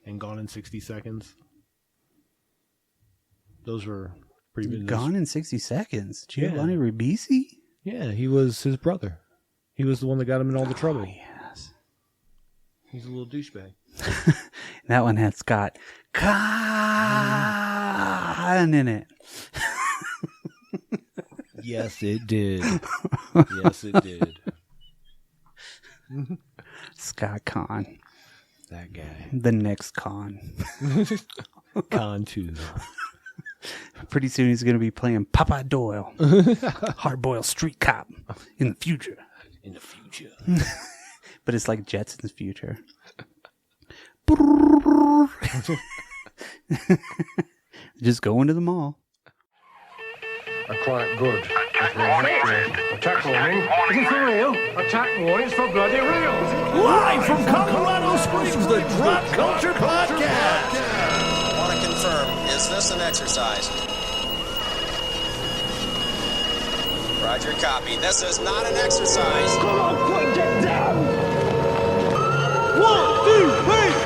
and Gone in 60 Seconds. Those were pretty good. Gone in 60 Seconds? Giovanni Ribisi? Yeah, he was his brother. He was the one that got him in all the trouble. Yes. He's a little douchebag. That one had Scott Kahn in it. Yes, it did. Yes, it did. Scott Kahn. That guy. The next Kahn. Kahn 2. Pretty soon he's going to be playing Papa Doyle. Hard-boiled street cop in the future. In the future. But it's like Jetson's future. Just go into the mall. Quite good. Attack warning. Is it for real? Attack warning. It's for bloody real. Live from Colorado Springs, the Drop Culture Podcast. I want to confirm, is this an exercise? Roger, copy. This is not an exercise. Come on, put it down. 1, 2, 3.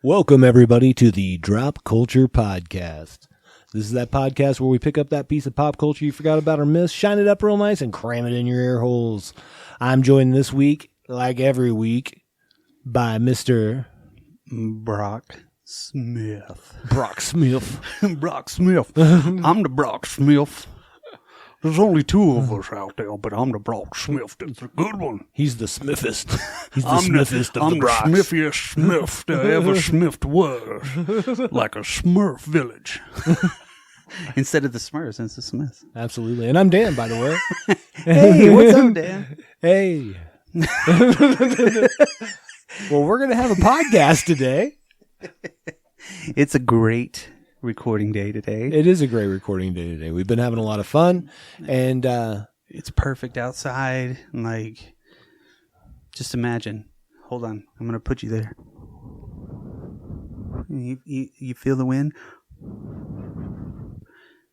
Welcome, everybody, to the Drop Culture Podcast. This is that podcast where we pick up that piece of pop culture you forgot about or missed, shine it up real nice, and cram it in your ear holes. I'm joined this week, like every week, by Mr. Brock Smith. Brock Smith. Brock Smith. I'm the Brock Smith. There's only two of us out there, but I'm the Brock Smith. That's a good one. He's the smithest. He's the smithest of the Brocks. I'm the smithiest Smith there ever smithed was. Like a Smurf village. Instead of the Smurfs, it's the Smiths. Absolutely. And I'm Dan, by the way. Hey, what's up, Dan? Hey. Well, we're going to have a podcast today. It's a great recording day today. It is a great recording day today. We've been having a lot of fun, and it's perfect outside. Like, just imagine. Hold on, I'm gonna put you there. You feel the wind?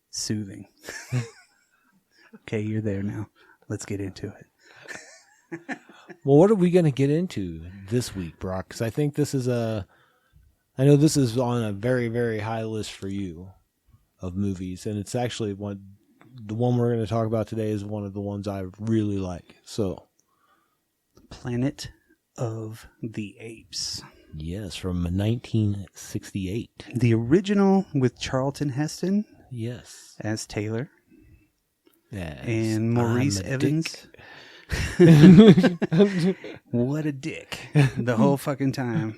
Soothing. Okay, you're there now. Let's get into it. Well, what are we going to get into this week, Brock? Because I think this is I know this is on a very, very high list for you of movies, and it's actually the one we're going to talk about today is one of the ones I really like. So, Planet of the Apes. Yes, from 1968. The original with Charlton Heston. Yes. As Taylor. Yes. And Maurice Evans. What a dick. The whole fucking time.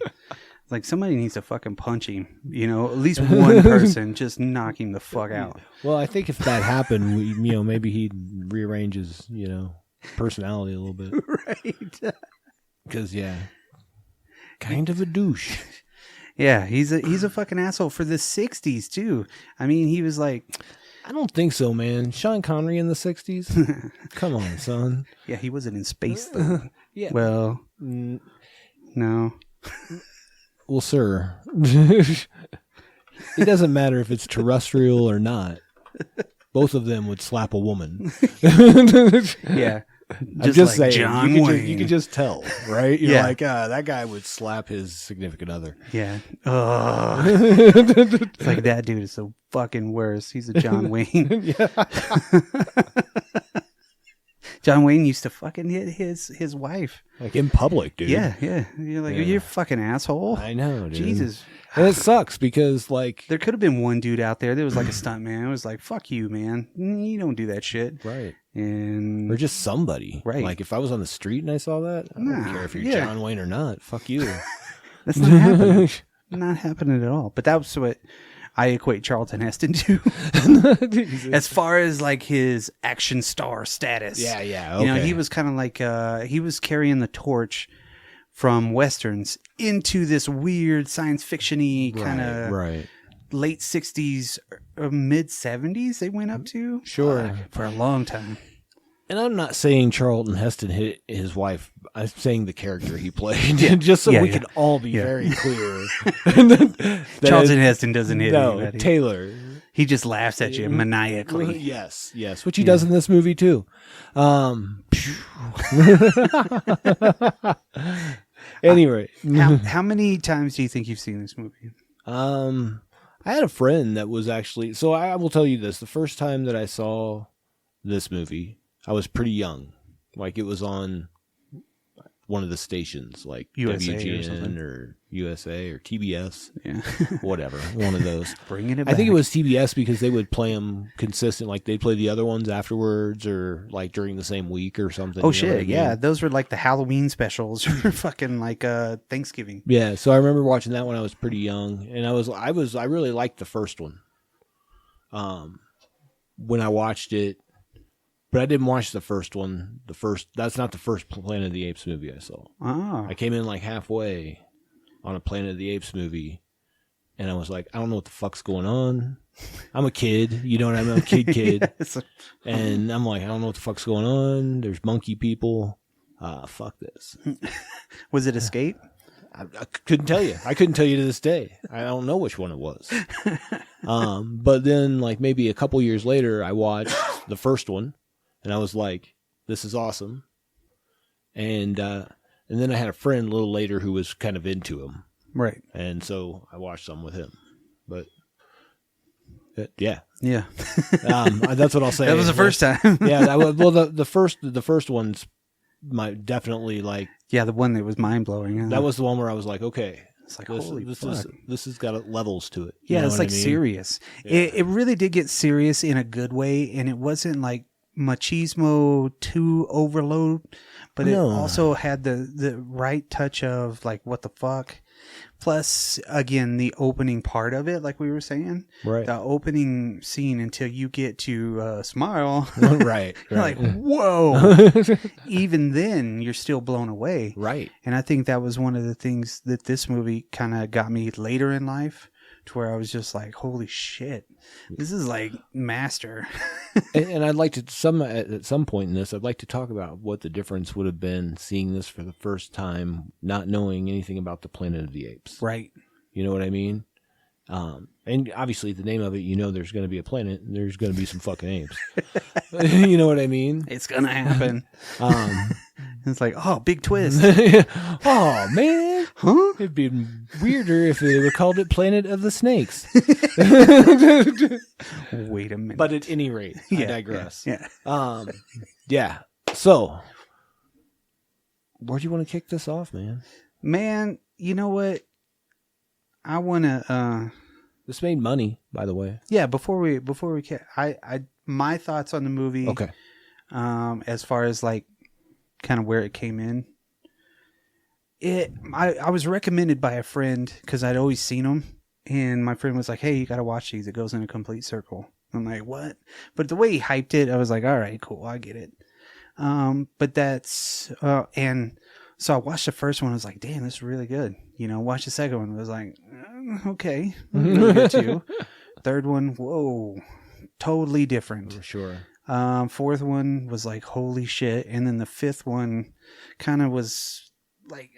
Like, somebody needs to fucking punch him, at least one person, just knock him the fuck out. Well, I think if that happened, maybe he'd rearrange his, personality a little bit. Right. Because, kind of a douche. Yeah, he's a fucking asshole for the 60s, too. I mean, he was like... I don't think so, man. Sean Connery in the 60s? Come on, son. Yeah, he wasn't in space, though. Yeah. Well, no. Well, sir, it doesn't matter if it's terrestrial or not. Both of them would slap a woman. Yeah. I'm just like saying, John you could just tell, right? You're like, that guy would slap his significant other. Yeah. It's like, that dude is so fucking worse. He's a John Wayne. John Wayne used to fucking hit his wife. Like in public, dude. Yeah. You're like, you're a fucking asshole. I know, dude. Jesus. And it sucks because, like... There could have been one dude out there that was like a stunt man. It was like, fuck you, man. You don't do that shit. Right. And or just somebody. Right. Like, if I was on the street and I saw that, I don't care if you're John Wayne or not. Fuck you. That's not happening. Not happening at all. But that's what I equate Charlton Heston to. As far as like his action star status. Yeah. Okay. He was kind of like he was carrying the torch from westerns into this weird science fiction-y kind of late 60s, mid 70s they went up to. Sure. For a long time. And I'm not saying Charlton Heston hit his wife. I'm saying the character he played, just so we can all be very clear. Charlton Heston doesn't hit anybody. Taylor. He just laughs at you maniacally. Yes, which he does in this movie too. Anyway, how many times do you think you've seen this movie? I had a friend that was actually. So I will tell you this: the first time that I saw this movie, I was pretty young. Like it was on one of the stations, like USA WGN or USA or TBS, whatever, one of those. Bringing it back. I think it was TBS because they would play them consistent. Like they'd play the other ones afterwards or like during the same week or something. Oh shit! Yeah, those were like the Halloween specials or fucking like Thanksgiving. Yeah, so I remember watching that when I was pretty young, and I really liked the first one. When I watched it. But I didn't watch the first one. That's not the first Planet of the Apes movie I saw. Oh. I came in like halfway on a Planet of the Apes movie, and I was like, I don't know what the fuck's going on. I'm a kid, you know what I mean? I'm a kid. Yes. And I'm like, I don't know what the fuck's going on. There's monkey people. Fuck this. Was it Escape? I couldn't tell you. I couldn't tell you to this day. I don't know which one it was. But then, like maybe a couple years later, I watched the first one. And I was like, this is awesome. And then I had a friend a little later who was kind of into him. Right. And so I watched some with him. But yeah. Yeah. That's what I'll say. That was the first time. Yeah. The first one's definitely like. Yeah, the one that was mind blowing. That was the one where I was like, okay. It's like, holy fuck. This has got levels to it. Yeah, it's like serious. Yeah. It really did get serious in a good way. And it wasn't like machismo to overload, but it also had the right touch of like what the fuck. Plus, again, the opening part of it, like we were saying, right? The opening scene until you get to smile, right? You're like, whoa! Even then, you're still blown away, right? And I think that was one of the things that this movie kind of got me later in life, to where I was just like, holy shit, this is like master. and I'd like to at some point in this, I'd like to talk about what the difference would have been seeing this for the first time, not knowing anything about the Planet of the Apes. Right. You know what I mean? And obviously the name of it, you know, there's going to be a planet and there's going to be some fucking apes. You know what I mean? It's going to happen. It's like, oh, big twist. Oh, man. Huh? It'd be weirder if they would called it Planet of the Snakes. Wait a minute. But at any rate, I digress. Yeah. Yeah. So, where do you want to kick this off, man? Man, you know what? I want to... This made money, by the way. Yeah, before we my thoughts on the movie. Okay. As far as like kind of where it came in. I was recommended by a friend because I'd always seen them, and my friend was like, "Hey, you got to watch these. It goes in a complete circle." I'm like, "What?" But the way he hyped it, I was like, "All right, cool, I get it." But that's and so I watched the first one. I was like, "Damn, this is really good." You know, watch the second one. I was like, "Okay, really good too." Third one, whoa, totally different. For sure. Fourth one was like, holy shit. And then the fifth one kind of was like,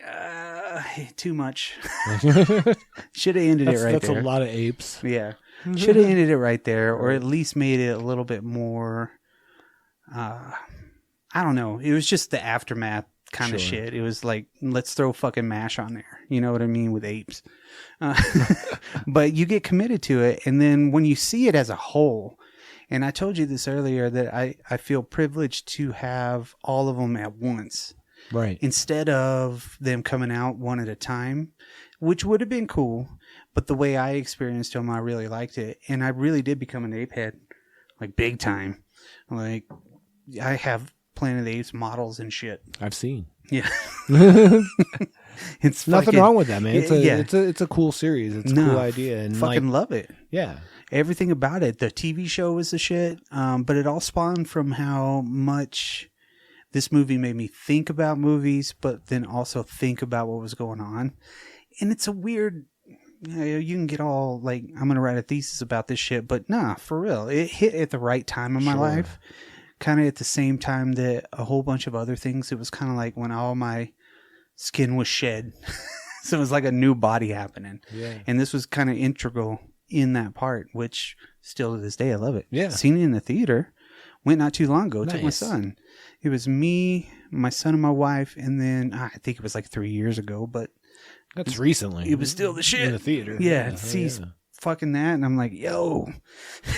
too much. Should have ended it right that's there. That's a lot of apes. Yeah. Should have ended it right there, or at least made it a little bit more, I don't know. It was just the aftermath kind of shit. It was like, let's throw fucking MASH on there. You know what I mean? With apes. But you get committed to it. And then when you see it as a whole, and I told you this earlier, that I feel privileged to have all of them at once. Right. Instead of them coming out one at a time, which would have been cool. But the way I experienced them, I really liked it. And I really did become an ape head. Like big time. Like I have Planet of the Apes models and shit. I've seen. Yeah. It's nothing fucking, wrong with that, man. It's it's a cool series. It's a cool idea, and fucking love it. Yeah, everything about it. The TV show was the shit. But it all spawned from how much this movie made me think about movies, but then also think about what was going on. And it's a weird you can get all like, I'm gonna write a thesis about this shit, but nah, for real, it hit at the right time in my life, kind of at the same time that a whole bunch of other things. It was kind of like when all my skin was shed, so it was like a new body happening. Yeah, and this was kind of integral in that part, which still to this day I love it. Yeah, seen it in the theater. Went not too long ago. Took my son. It was me, my son, and my wife, and then I think it was like 3 years ago, but that's recently. It was still the shit in the theater. Yeah, he's fucking that, and I'm like, yo,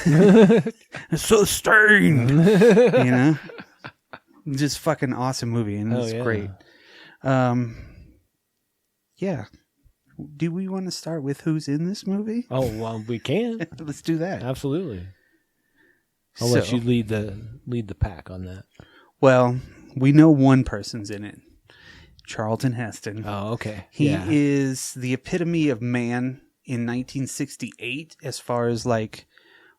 it's so strange, you know. Just fucking awesome movie, and it's great. Yeah. Do we want to start with who's in this movie? Oh, well, we can. Let's do that. Absolutely. I'll let you lead the pack on that. Well, we know one person's in it. Charlton Heston. Oh, okay. He is the epitome of man in 1968 as far as like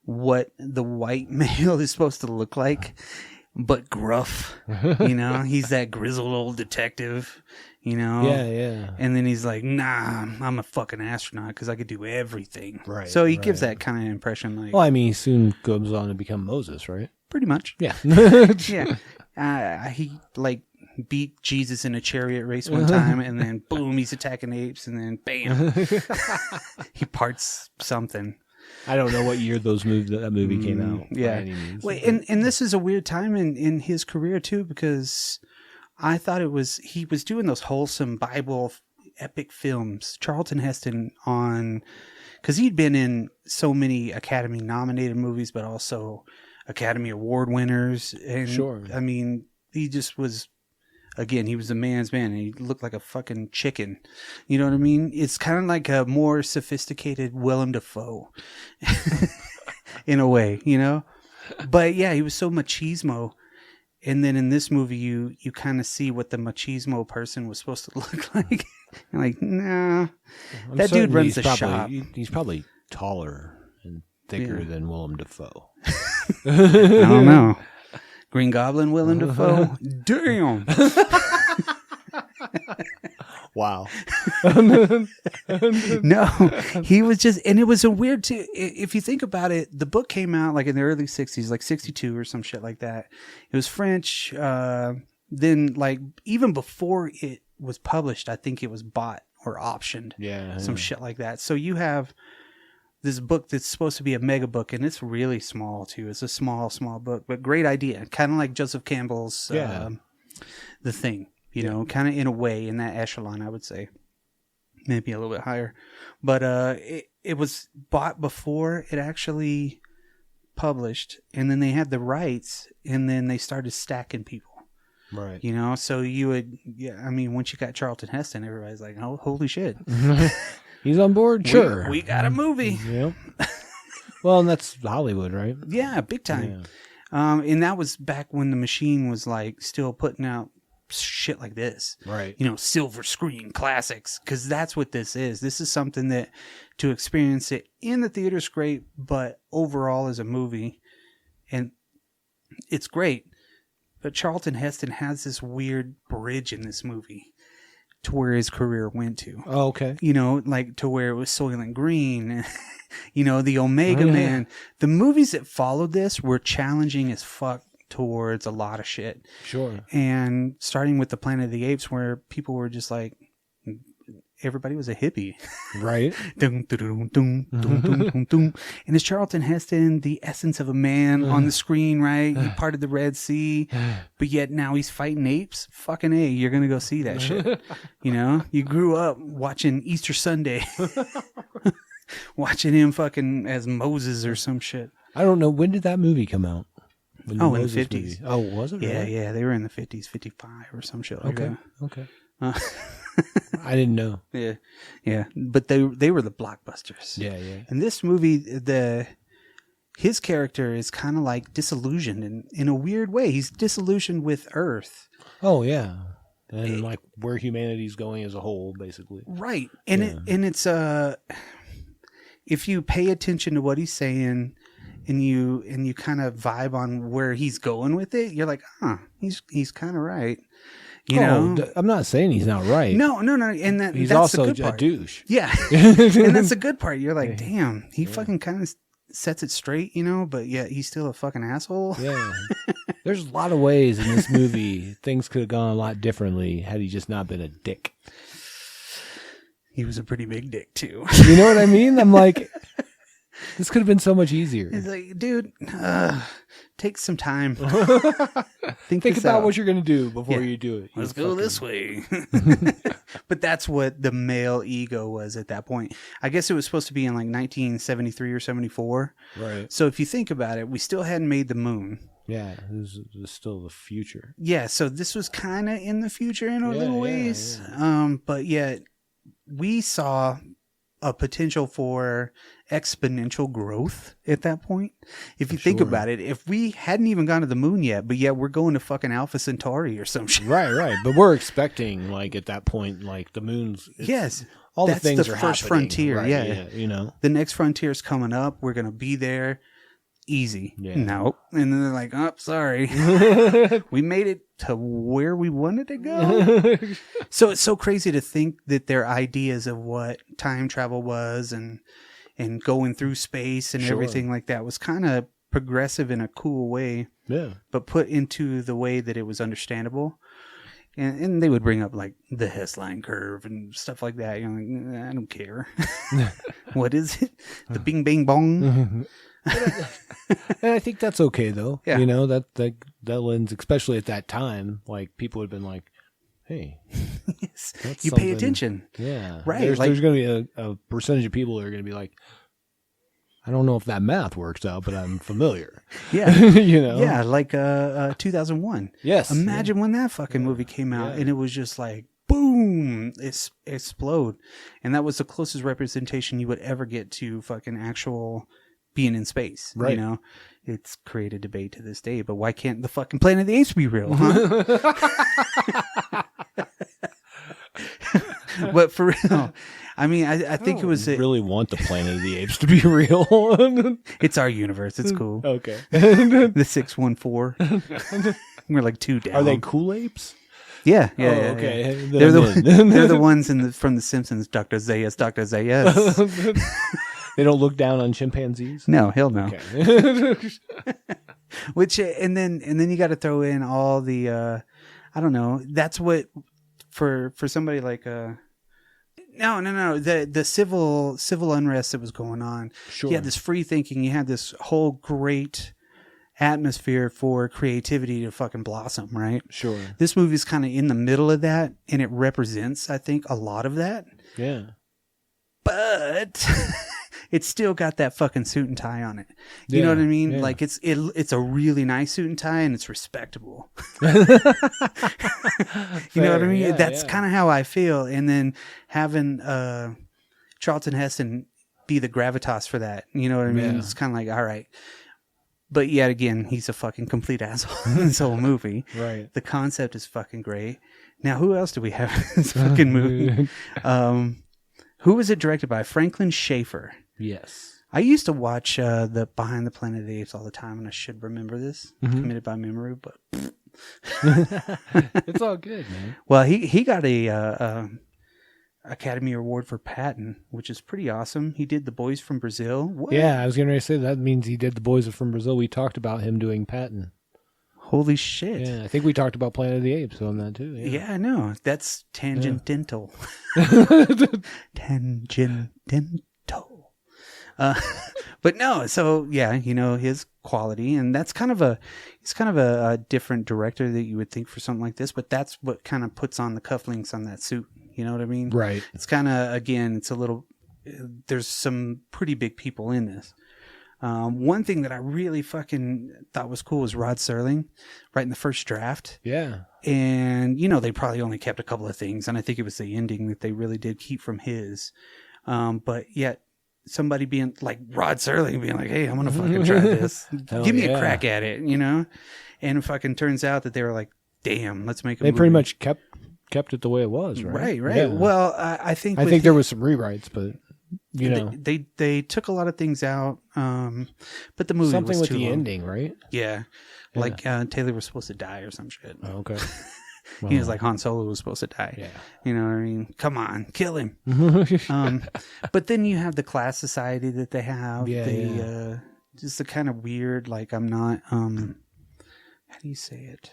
what the white male is supposed to look like, but gruff. You know, he's that grizzled old detective, you know? Yeah. And then he's like, nah, I'm a fucking astronaut because I could do everything. Right. So he gives that kind of impression. Like, well, I mean, he soon goes on to become Moses, right? Pretty much. Yeah. Yeah. He like beat Jesus in a chariot race one time, and then boom, he's attacking apes, and then bam, he parts something. I don't know what year that movie came out. Yeah. By any means. Wait, and this is a weird time in his career too, because I thought he was doing those wholesome Bible epic films. Charlton Heston because he'd been in so many Academy nominated movies, but also Academy Award winners. And sure. I mean, he just was, again, he was a man's man, and he looked like a fucking chicken. You know what I mean? It's kind of like a more sophisticated Willem Dafoe in a way, you know? But yeah, he was so machismo. And then in this movie, you kind of see what the machismo person was supposed to look like. You're like, nah, that dude runs the shop. He's probably taller and thicker than Willem Dafoe. I don't know. Green Goblin, Willem Dafoe. Damn. Wow. No, he was just, and it was a weird too. If you think about it, the book came out like in the early 60s, like 62 or some shit like that. It was French. Then like even before it was published, I think it was bought or optioned. Yeah. Some shit like that. So you have this book that's supposed to be a mega book, and it's really small too. It's a small book, but great idea. Kind of like Joseph Campbell's The Thing, you know, kind of in a way in that echelon, I would say. Maybe a little bit higher. But it was bought before it actually published, and then they had the rights, and then they started stacking people. Right. You know, so you would, I mean, once you got Charlton Heston, everybody's like, oh, holy shit. He's on board? Sure. We got a movie. Yep. Well, and that's Hollywood, right? Yeah, big time. Yeah. And that was back when the machine was like still putting out shit like this. Right. You know, silver screen classics, because that's what this is. This is something that to experience it in the theater is great, but overall as a movie, and it's great. But Charlton Heston has this weird bridge in this movie to where his career went to. Oh, okay. You know, like to where it was Soylent Green, you know, the Omega Man. The movies that followed this were challenging as fuck towards a lot of shit. Sure. And starting with the Planet of the Apes, where people were just like, everybody was a hippie. Right. Dum, dum, dum, dum, dum, dum, dum. And it's Charlton Heston, the essence of a man on the screen, right? He parted the Red Sea, but yet now he's fighting apes. Fucking A, you're going to go see that shit. You know? You grew up watching Easter Sunday. Watching him fucking as Moses or some shit. I don't know. When did that movie come out? In the 50s. Movie? Oh, was it? Yeah, really? yeah. They were in the 50s, 55 or some shit like that. Okay. I didn't know. Yeah, yeah. But they were the blockbusters. Yeah, yeah. And this movie, his character is kind of like disillusioned in a weird way. He's disillusioned with Earth. Oh, yeah. And like where humanity's going as a whole, basically. Right. And it's if you pay attention to what he's saying and you kind of vibe on where he's going with it, you're like, he's kind of right. You know, I'm not saying he's not right. no, and He's that's also the good a part. douche. Yeah, and that's the good part. You're like, damn, he fucking kind of sets it straight, you know, but yet he's still a fucking asshole. Yeah. There's a lot of ways in this movie things could have gone a lot differently had he just not been a dick. He was a pretty big dick too. You know what I mean? I'm like, this could have been so much easier. It's like, dude, take some time. Think about what you're going to do before you do it. Let's go this way. But that's what the male ego was at that point. I guess it was supposed to be in like 1973 or 74. Right. So if you think about it, we still hadn't made the moon. Yeah, this is still the future. Yeah, so this was kind of in the future in a little ways. Yeah. But yet we saw a potential for exponential growth at that point. If you think about it, if we hadn't even gone to the moon yet, but yet we're going to fucking Alpha Centauri or some shit. Right. But we're expecting, like, at that point, like, the moon's... Yes. All that's the things the are first happening, frontier. right? Yeah. You know? The next frontier's coming up. We're going to be there. Easy. Yeah. No. And then they're like, oh, sorry. We made it to where we wanted to go. So it's so crazy to think that their ideas of what time travel was and going through space and everything like that was kind of progressive in a cool way. Yeah. But put into the way that it was understandable. And they would bring up like the Hess-line curve and stuff like that. You're like, I don't care. What is it? The bing bang bong? And I think that's okay though. Yeah. You know, that lends, especially at that time, like people would have been like, hey, Yes. that's You pay something- attention. Yeah. Right, There's like- going to be a percentage of people who are going to be like, I don't know if that math works out, but I'm familiar. Yeah. You know? Yeah, like 2001. Yes. Imagine when that fucking movie came out and it was just like, boom, explode. And that was the closest representation you would ever get to fucking actual being in space. Right. You know, it's created debate to this day, but why can't the fucking Planet of the Apes be real, huh? But for real, I mean, I think it was... really want the Planet of the Apes to be real. It's our universe. It's cool. Okay. The 614. We're like 2 down. Are they cool apes? Yeah. Oh, okay. Yeah. Then They're the ones from The Simpsons. Dr. Zayas. They don't look down on chimpanzees? No, hell no. Okay. Which and then you got to throw in all the I don't know. That's what for somebody like no. The civil unrest that was going on. Sure. You had this free thinking. You had this whole great atmosphere for creativity to fucking blossom, right? Sure. This movie's kind of in the middle of that, and it represents, I think, a lot of that. Yeah. But it's still got that fucking suit and tie on it. You know what I mean? Yeah. Like it's a really nice suit and tie, and it's respectable. You know what I mean? Yeah, That's kind of how I feel. And then having Charlton Heston be the gravitas for that, you know what I mean? Yeah. It's kind of like, all right. But yet again, he's a fucking complete asshole in this whole movie. Right. The concept is fucking great. Now, who else do we have in this fucking movie? Who was it directed by? Franklin Schaeffer. Yes. I used to watch the Behind the Planet of the Apes all the time, and I should remember this. Committed by memory, but... It's all good, man. Well, he got a Academy Award for Patton, which is pretty awesome. He did The Boys from Brazil. What? Yeah, I was going to say that means he did The Boys from Brazil. We talked about him doing Patton. Holy shit. Yeah, I think we talked about Planet of the Apes on that too. Yeah, I know. That's tangential. Tangential. But no, so yeah, you know, his quality, and that's he's kind of a different director that you would think for something like this, but that's what kind of puts on the cufflinks on that suit. You know what I mean? Right. It's kind of, again, it's a little, there's some pretty big people in this. One thing that I really fucking thought was cool was Rod Serling, right in the first draft. Yeah. And, you know, they probably only kept a couple of things, and I think it was the ending that they really did keep from his. But yet, somebody being like Rod Serling being like, hey, I'm going to fucking try this. Give me a crack at it, you know? And it fucking turns out that they were like, damn, let's make a movie. They pretty much kept it the way it was, right? Right. Yeah. Well, I think there was some rewrites, but you know, they took a lot of things out. But the movie something was with too the long. ending, right? Yeah. Like Taylor was supposed to die or some shit. Oh, okay. He was like Han Solo was supposed to die. Yeah. You know what I mean? Come on, kill him. But then you have the class society that they have. Just the kind of weird, like I'm not, how do you say it?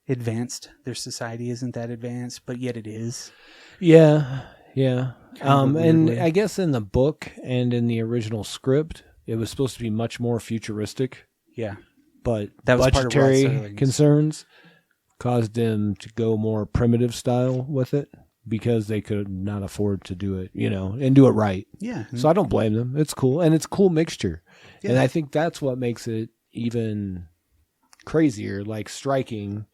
Advanced. Their society isn't that advanced, but yet it is. Yeah. Yeah. And way. I guess in the book and in the original script, it was supposed to be much more futuristic. Yeah. But that was budgetary concerns caused them to go more primitive style with it because they could not afford to do it, and do it right. Yeah. So I don't blame them. It's cool. And it's a cool mixture. Yeah. And I think that's what makes it even crazier, like striking.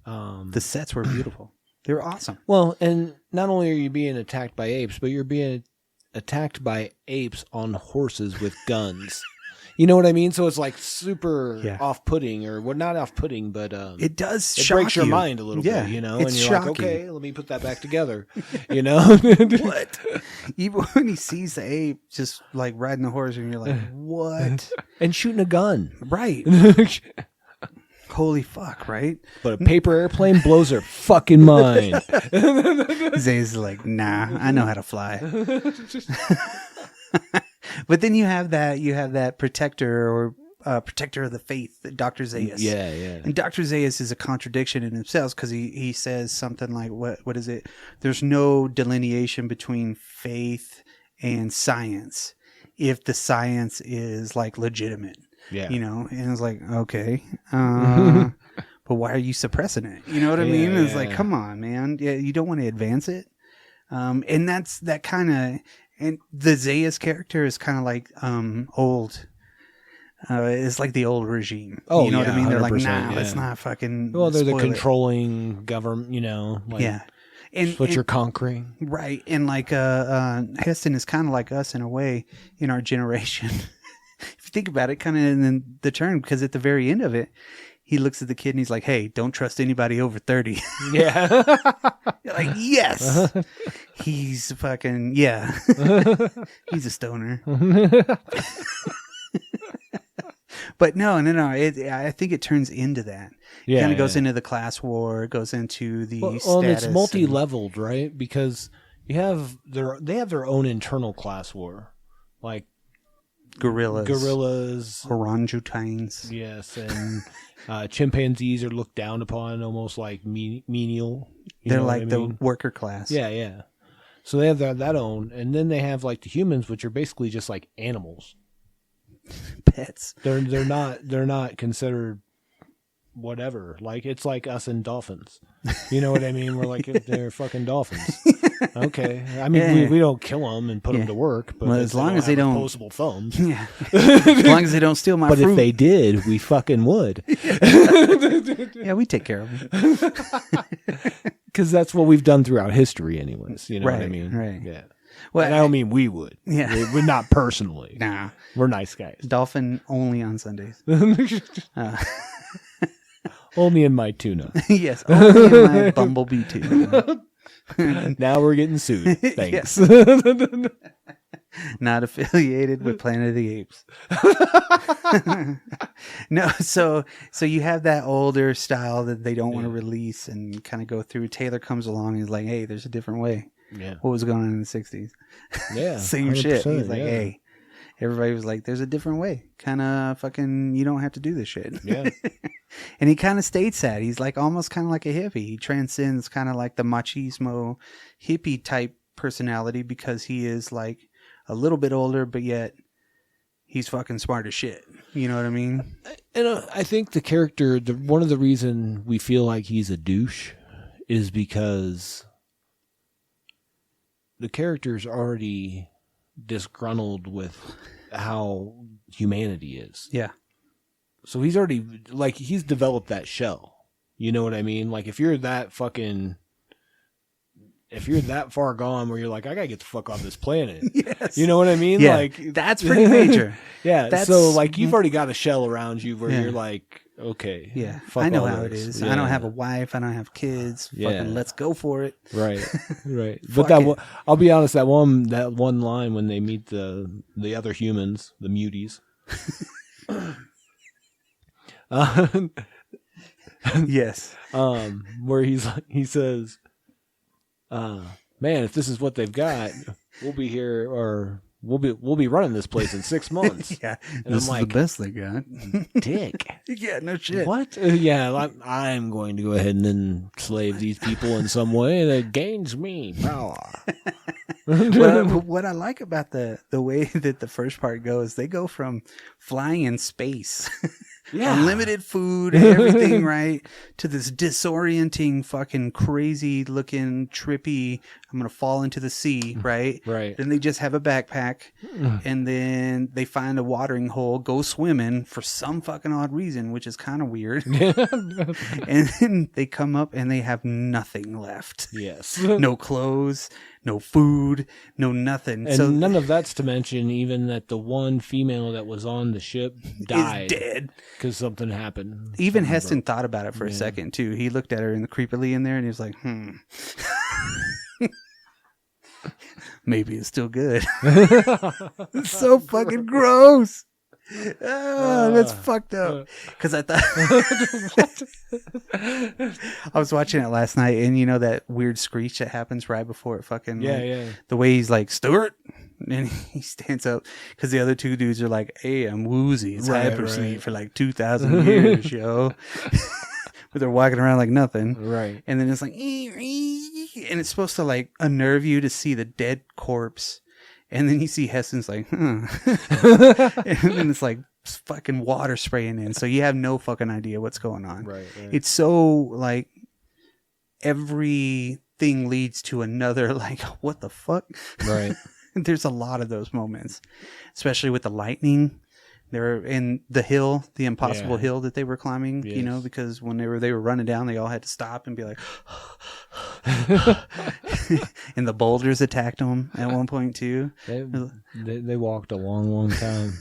The sets were beautiful. They were awesome. Well, and not only are you being attacked by apes, but you're being attacked by apes on horses with guns. You know what I mean? So it's like super off-putting, or not off-putting, but it does. It shock breaks your you. mind a little bit, and you're shocking. like, okay, let me put that back together. What? Even when he sees the ape just like riding the horse, and you're like, what? And shooting a gun, right? Holy fuck, right? But a paper airplane blows her fucking mind. Zay's like, nah, I know how to fly. But then you have that protector or protector of the faith, Dr. Zayas. Yeah. And Dr. Zayas is a contradiction in himself because he says something like, what is it? There's no delineation between faith and science if the science is like legitimate. Yeah. And it's like, okay. But why are you suppressing it? You know what I mean? It's like, come on, man. Yeah, you don't want to advance it. And that's that kind of... And the Zayas character is kind of like old. It's like the old regime. Oh, you know what I mean? They're like, nah, yeah. let's not fucking. Well, they're the spoil controlling government. yeah, and what you're conquering, right? And like Heston is kind of like us in a way in our generation. If you think about it, kind of in the term, because at the very end of it, he looks at the kid and he's like, "Hey, don't trust anybody over 30." Yeah. You're like, yes. He's fucking, yeah. He's a stoner. But no. I think it turns into that. It kind of goes into the class war, goes into the status. And it's multi-leveled, right? Because they have their own internal class war. Like gorillas, orangutans. Yes, and chimpanzees are looked down upon almost like menial. They're like the worker class. Yeah. So they have that own, and then they have like the humans, which are basically just like animals, pets. They're not considered whatever. Like it's like us and dolphins. You know what I mean? We're like they're fucking dolphins. Okay, I mean we don't kill them and put them to work, but as long as they don't opposable thumbs. Yeah, as long as they don't steal my fruit. But if they did, we fucking would. Yeah, we take care of them. Because that's what we've done throughout history, anyways. You know what I mean? Right. Yeah. Well, and I don't mean we would. Yeah. We're not personally. Nah. We're nice guys. Dolphin only on Sundays. Only in my tuna. Yes, only in my bumblebee tuna. Now we're getting sued. Thanks. Not affiliated with Planet of the Apes. No, so you have that older style that they don't want to release and kind of go through. Taylor comes along and he's like, hey, there's a different way. Yeah. What was going on in the 60s? Yeah. Same shit. He's like, hey. Everybody was like, there's a different way. Kind of fucking, you don't have to do this shit. Yeah. And he kind of states that. He's like almost kind of like a hippie. He transcends kind of like the machismo hippie type personality because he is like a little bit older, but yet he's fucking smart as shit. You know what I mean? And I think the character, one of the reason we feel like he's a douche is because the character's already disgruntled with how humanity is. Yeah. So he's already, like, he's developed that shell. You know what I mean? Like, if you're that far gone where you're like, I gotta get the fuck off this planet. Yes. You know what I mean? Yeah. Like, that's pretty major. Yeah. So, like, you've already got a shell around you where you're like, okay. Yeah. Fuck I know all how this. it is. Yeah. I don't have a wife. I don't have kids. Fucking let's go for it. Right. Right. But I'll be honest, that one line when they meet the other humans, the muties. Yes. Where he says, man, if this is what they've got, we'll be here, or we'll be running this place in 6 months. Yeah. And This I'm is like, the best they got. dick. Yeah, no shit. What? Yeah, I'm going to go ahead and enslave these people in some way that gains me power. What I like about the way that the first part goes, they go from flying in space, unlimited food, everything right, to this disorienting, fucking crazy looking, trippy, I'm going to fall into the sea, right? Right. Then they just have a backpack, and then they find a watering hole, go swimming for some fucking odd reason, which is kind of weird. And then they come up and they have nothing left. Yes. No clothes, no food, no nothing. And so none of that's to mention even that the one female that was on the ship died. is dead. Because something happened. Even Heston thought about it for a second, too. He looked at her creepily in there, and he was like, maybe it's still good. It's so fucking gross. That's fucked up. Because I thought I was watching it last night, and you know that weird screech that happens right before it fucking the way he's like, Stuart, and he stands up because the other two dudes are like, hey, I'm woozy, it's hypersleep for like 2,000 years, yo. But they're walking around like nothing, right? And then it's like, and it's supposed to like unnerve you to see the dead corpse. And then you see Heston's like, and then it's like fucking water spraying in. So you have no fucking idea what's going on. Right. It's so like everything leads to another, like, what the fuck? Right. There's a lot of those moments, especially with the lightning. They're in the hill, the impossible hill that they were climbing, you know, because when they were running down, they all had to stop and be like, and the boulders attacked them at one point too. They walked a long time.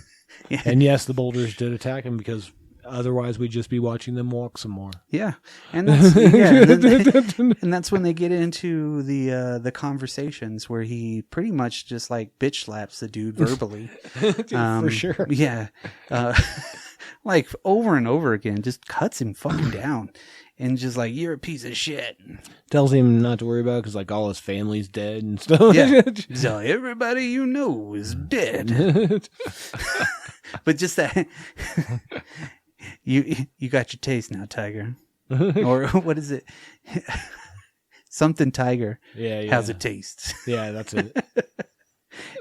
Yeah. And yes, the boulders did attack them because otherwise we'd just be watching them walk some more. Yeah. And that's and that's when they get into the conversations where he pretty much just like bitch slaps the dude verbally. For sure. Yeah. Like over and over again, just cuts him fucking down. And just like, you're a piece of shit. Tells him not to worry about it because like all his family's dead and stuff. Yeah. So everybody you know is dead. But just that you got your taste now, Tiger. Or what is it? Something Tiger. Yeah. How's it taste? Yeah, that's it.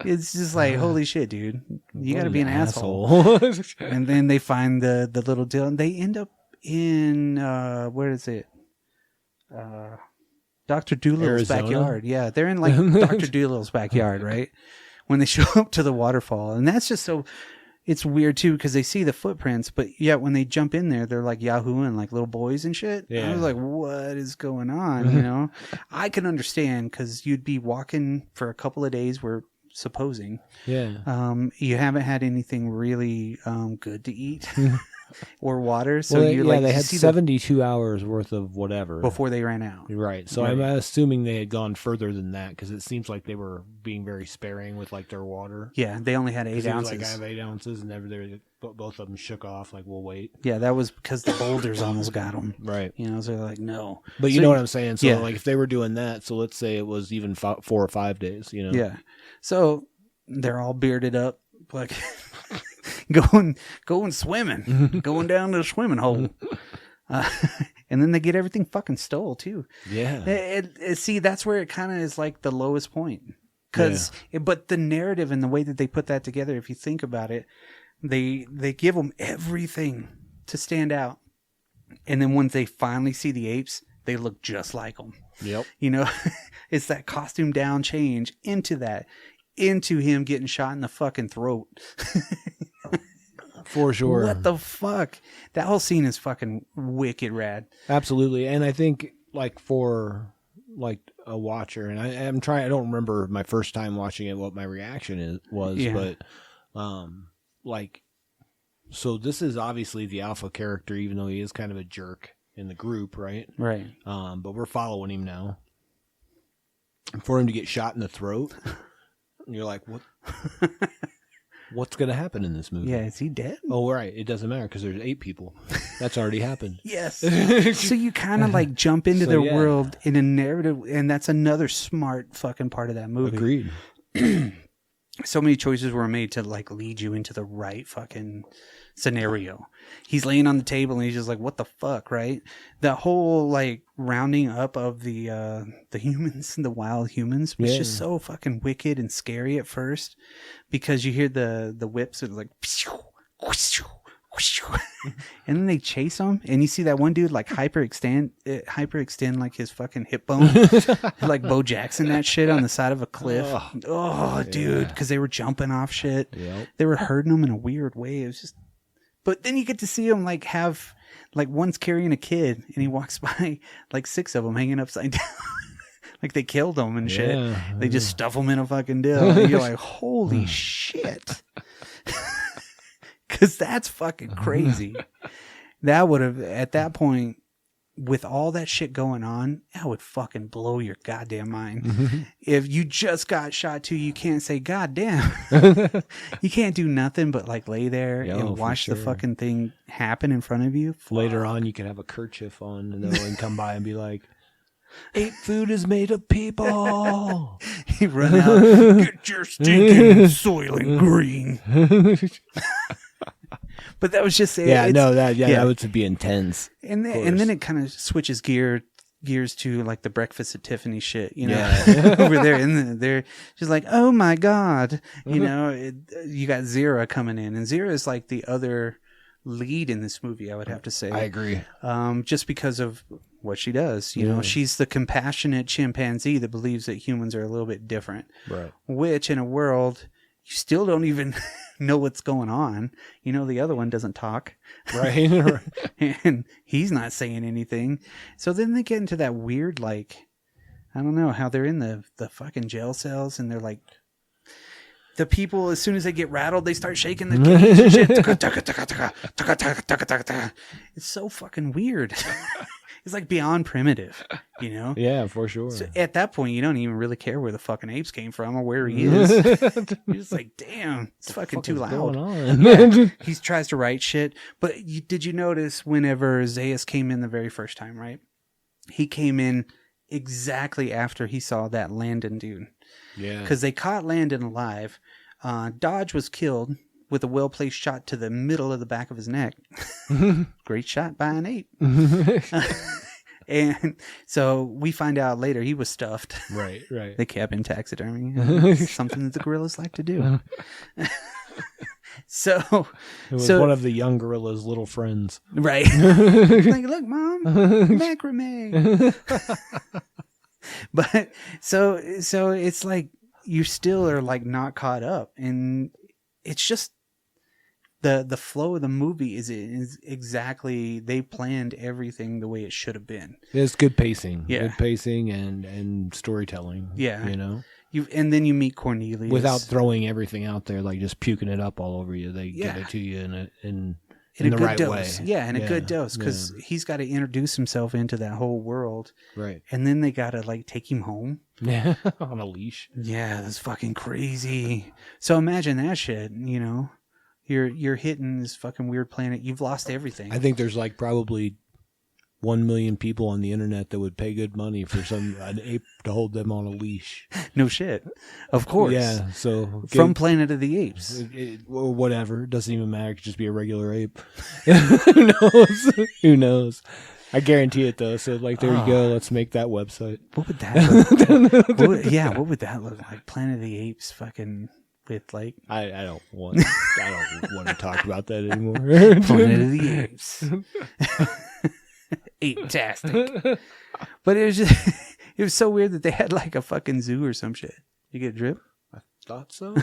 It's just like, holy shit, dude. You got to be an asshole. And then they find the little deal, and they end up in where is it? Dr. Doolittle's backyard. Yeah, they're in like Dr. Doolittle's backyard, right? When they show up to the waterfall, and that's just so. It's weird too because they see the footprints, but yet when they jump in there, they're like yahooing like little boys and shit. Yeah. I was like, what is going on? You know, I can understand because you'd be walking for a couple of days. We're supposing, you haven't had anything really good to eat. Or water, so they had 72 hours worth of whatever before they ran out. Right, so I'm assuming they had gone further than that because it seems like they were being very sparing with like their water. Yeah, they only had 8 ounces. Like I have 8 ounces, and both of them shook off. Like we'll wait. Yeah, that was because the boulders almost got them. Right, you know, so they're like no. But you know what I'm saying. So like if they were doing that, so let's say it was even 4 or 5 days. You know. Yeah. So they're all bearded up, like. Going swimming, going down to the swimming hole. And then they get everything fucking stole too. Yeah. See, that's where it kind of is like the lowest point. But the narrative and the way that they put that together, if you think about it, they give them everything to stand out. And then once they finally see the apes, they look just like them. Yep. You know, it's that costume down change into him getting shot in the fucking throat. For sure. What the fuck? That whole scene is fucking wicked rad. Absolutely. And I think like for like a watcher, and I don't remember my first time watching it, what my reaction was, but like, so this is obviously the alpha character, even though he is kind of a jerk in the group, right? Right. But we're following him now. And for him to get shot in the throat, you're like, what? what's going to happen in this movie? Yeah, is he dead? Oh, right. It doesn't matter because there's 8 people. That's already happened. Yes. So you kind of like jump into their world in a narrative, and that's another smart fucking part of that movie. Agreed. So many choices were made to like lead you into the right fucking scenario. He's laying on the table and he's just like, what the fuck, right? The whole like rounding up of the humans, the wild humans, was just so fucking wicked and scary at first, because you hear the whips are like and then they chase them, and you see that one dude like hyperextend like his fucking hip bone, like Bo Jackson that shit on the side of a cliff. Dude, because they were jumping off shit. Yep. They were hurting them in a weird way. It was just, but then you get to see them like have like one's carrying a kid, and he walks by like 6 of them hanging upside down. Like they killed them and shit. Yeah. They just stuff them in a fucking deal. And you're like, holy shit. Because that's fucking crazy. That would have, at that point, with all that shit going on, that would fucking blow your goddamn mind. If you just got shot too, you can't say, God damn. You can't do nothing but like lay there and watch the fucking thing happen in front of you. Later on, you could have a kerchief on, and they'll come by and be like, ape food is made of people. You run out, get your stinking soylent green. But that was just that would be intense. And then it kind of switches gears to like the Breakfast at Tiffany shit, you know, over there. And they're just like, oh my God, you know, you got Zira coming in, and Zira is like the other lead in this movie, I would have to say. I agree. Just because of what she does, you know, she's the compassionate chimpanzee that believes that humans are a little bit different, right? Which in a world you still don't even know what's going on. You know, the other one doesn't talk. Right. And he's not saying anything. So then they get into that weird, like, I don't know, how they're in the fucking jail cells, and they're like, the people, as soon as they get rattled, they start shaking the cage and shit. It's so fucking weird. It's like beyond primitive, you know? Yeah, for sure. So at that point, you don't even really care where the fucking apes came from or where he is. You're just like, damn, it's fucking too loud. He tries to write shit. But did you notice whenever Zayas came in the very first time, right? He came in exactly after he saw that Landon dude. Yeah. Because they caught Landon alive. Dodge was killed with a well-placed shot to the middle of the back of his neck. Great shot by an ape. And so we find out later he was stuffed. Right. They kept in taxidermy. Something that the gorillas like to do. So it was one of the young gorilla's little friends. Right. Like, look, Mom, macrame. But so it's like you still are like not caught up, and it's just the flow of the movie is exactly, they planned everything the way it should have been. It's good pacing. Yeah. Good pacing and storytelling. Yeah. You know? And then you meet Cornelius. Without throwing everything out there, like just puking it up all over you. They give it to you in a the good right dose. way. Yeah, in a good dose, because he's got to introduce himself into that whole world. Right. And then they got to like take him home. Yeah, on a leash. Yeah, that's fucking crazy. So imagine that shit, you know? You're hitting this fucking weird planet. You've lost everything. I think there's like probably 1 million people on the internet that would pay good money for an ape to hold them on a leash. No shit. Of course. Yeah. So from Planet of the Apes. Or whatever. It doesn't even matter. It could just be a regular ape. Who knows? Who knows? I guarantee it though. So like, there you go. Let's make that website. What would that look like? What would that look like? Planet of the Apes fucking with like, I don't want to talk about that anymore. Planet of the Apes. Ape-tastic. But it was just, it was so weird that they had like a fucking zoo or some shit. You get a drip? I thought so.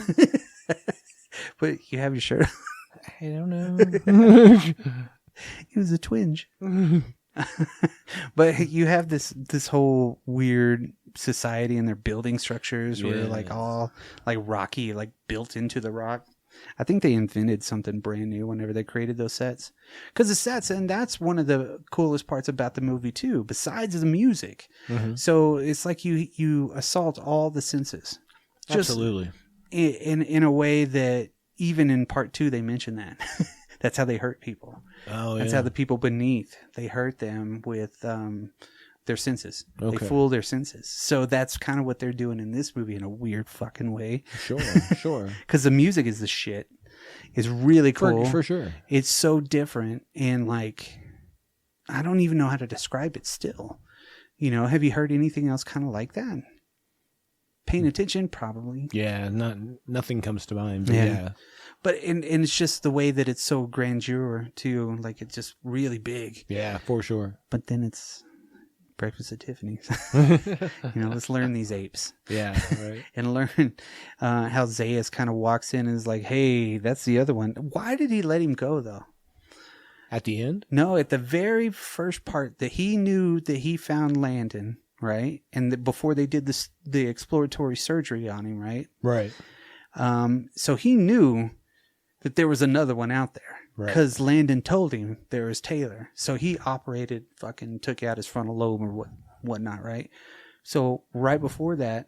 But you have your shirt. I don't know. It was a twinge. But you have this whole weird society, and their building structures were like all like rocky, like built into the rock. I think they invented something brand new whenever they created those sets. Because the sets, and that's one of the coolest parts about the movie too, besides the music. Mm-hmm. So it's like you assault all the senses. Absolutely. In a way that even in part 2, they mention that. That's how they hurt people. Oh, That's how the people beneath, they hurt them with their senses. Okay. They fool their senses. So that's kind of what they're doing in this movie in a weird fucking way. Sure. Because the music is the shit. It's really cool. For sure. It's so different. And like, I don't even know how to describe it still. You know, have you heard anything else kind of like that? Paying attention, probably. Yeah, nothing comes to mind. But yeah. But and it's just the way that it's so grandeur too. Like it's just really big. Yeah, for sure. But then it's Breakfast at Tiffany's. You know, let's learn these apes. Yeah, right. And learn how Zayas kind of walks in and is like, hey, that's the other one. Why did he let him go though? At the end? No, at the very first part that he knew that he found Landon, right? And before they did the exploratory surgery on him, right? Right. So he knew that there was another one out there. Right. Because Landon told him there was Taylor. So he took out his frontal lobe or whatnot, right? So right before that,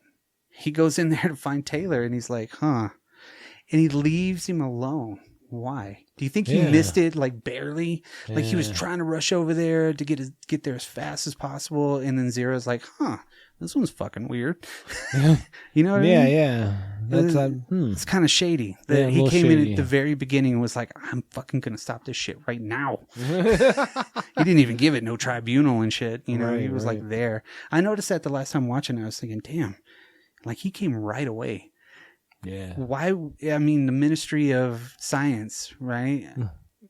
he goes in there to find Taylor and he's like, huh. And he leaves him alone. Why? Do you think he missed it like barely? Like he was trying to rush over there to get there as fast as possible. And then Zero's like, huh, this one's fucking weird. You know what I mean? Yeah. That's It's kind of shady. He came in at the very beginning and was like, I'm fucking going to stop this shit right now. He didn't even give it no tribunal and shit. You know, he was like there. I noticed that the last time watching it, I was thinking, damn, like he came right away. Yeah. Why? I mean, the Ministry of Science, right?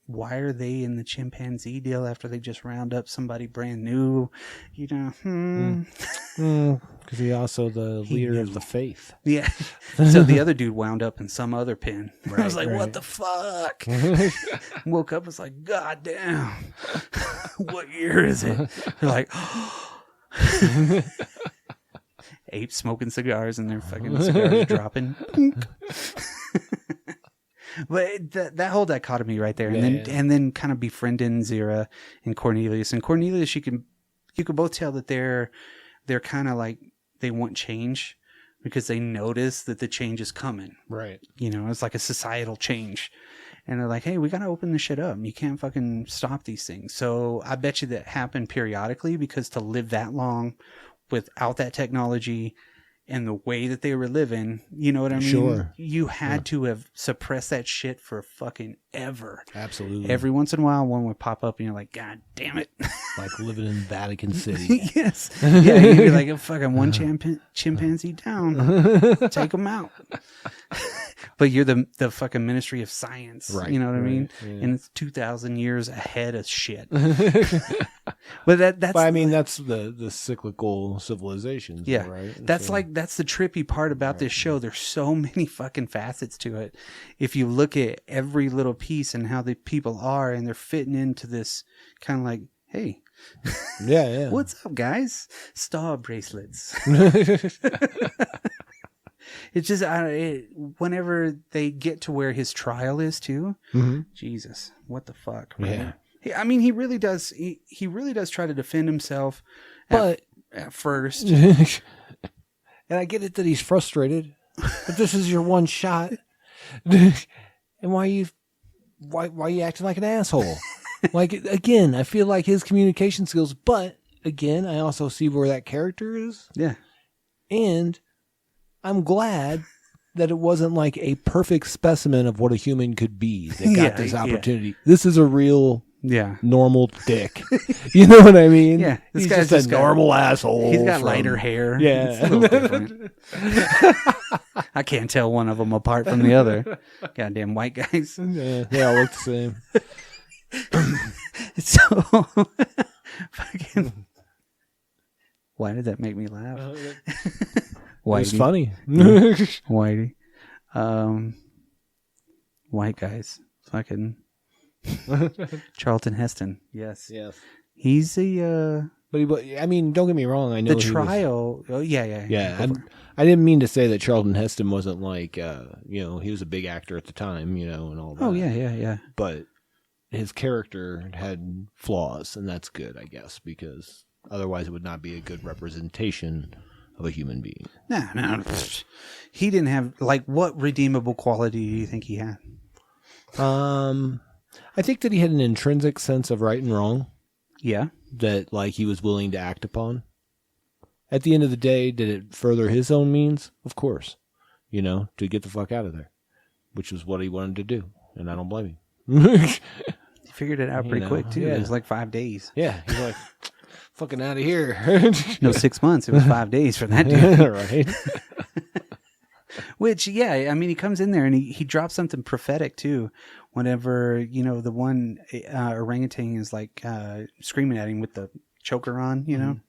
Why are they in the chimpanzee deal after they just round up somebody brand new? You know, because he's also the leader of the faith. Yeah. So the other dude wound up in some other pen. I was like, what the fuck? Woke up, was like, God damn. What year is it? They're like, apes smoking cigars and their fucking cigars dropping. But that whole dichotomy right there, and then kind of befriending Zira and Cornelius. And Cornelius, you could both tell that they're kind of like they want change because they notice that the change is coming. Right. You know, it's like a societal change. And they're like, hey, we got to open this shit up. You can't fucking stop these things. So I bet you that happened periodically because to live that long without that technology and the way that they were living, you know what I mean? Sure. You had to have suppressed that shit for fucking ever. Absolutely. Every once in a while, one would pop up and you're like, God damn it. Like living in Vatican City. Yes. Yeah, you'd be like, fucking one chimpanzee down. Take them out. But you're the fucking Ministry of Science. Right. You know what I mean? Yeah. And it's 2,000 years ahead of shit. But that's. But I mean, that's the cyclical civilizations. Yeah. Right. That's the trippy part about this show. There's so many fucking facets to it. If you look at every little piece and how the people are, and they're fitting into this kind of like, hey. Yeah. What's up, guys? Star bracelets. It's just whenever they get to where his trial is too. Mm-hmm. Jesus, what the fuck? Right? Yeah, I mean, he really does. He really does try to defend himself, but at first. And I get it that he's frustrated, but this is your one shot. And why are you acting like an asshole? Like, again, I feel like his communication skills, but again, I also see where that character is. Yeah. And I'm glad that it wasn't like a perfect specimen of what a human could be that got this opportunity. Yeah. This is a real normal dick. You know what I mean? Yeah. He's just a normal asshole. He's got lighter hair. Yeah. It's a little different. I can't tell one of them apart from the other. Goddamn white guys. Yeah, they all look the same. So, fucking, why did that make me laugh? Whitey. It was funny. Whitey. White guys. Fucking Charlton Heston. Yes. He's a but I mean, don't get me wrong, I know the trial. Yeah. I didn't mean to say that Charlton Heston wasn't like he was a big actor at the time, and all that. Oh yeah. But his character had flaws, and that's good, I guess, because otherwise it would not be a good representation of a human being. No. He didn't have, like, what redeemable quality do you think he had? I think that he had an intrinsic sense of right and wrong. Yeah. That, like, he was willing to act upon. At the end of the day, did it further his own means? Of course. You know, to get the fuck out of there. Which was what he wanted to do. And I don't blame him. He figured it out pretty quick, too. Yeah. It was like 5 days. Yeah. He's like, fucking out of here. No, 6 months. It was 5 days for that dude. Right. Which, yeah, I mean, he comes in there and he drops something prophetic, too. Whenever, you know, the one orangutan is, like, screaming at him with the choker on, you know?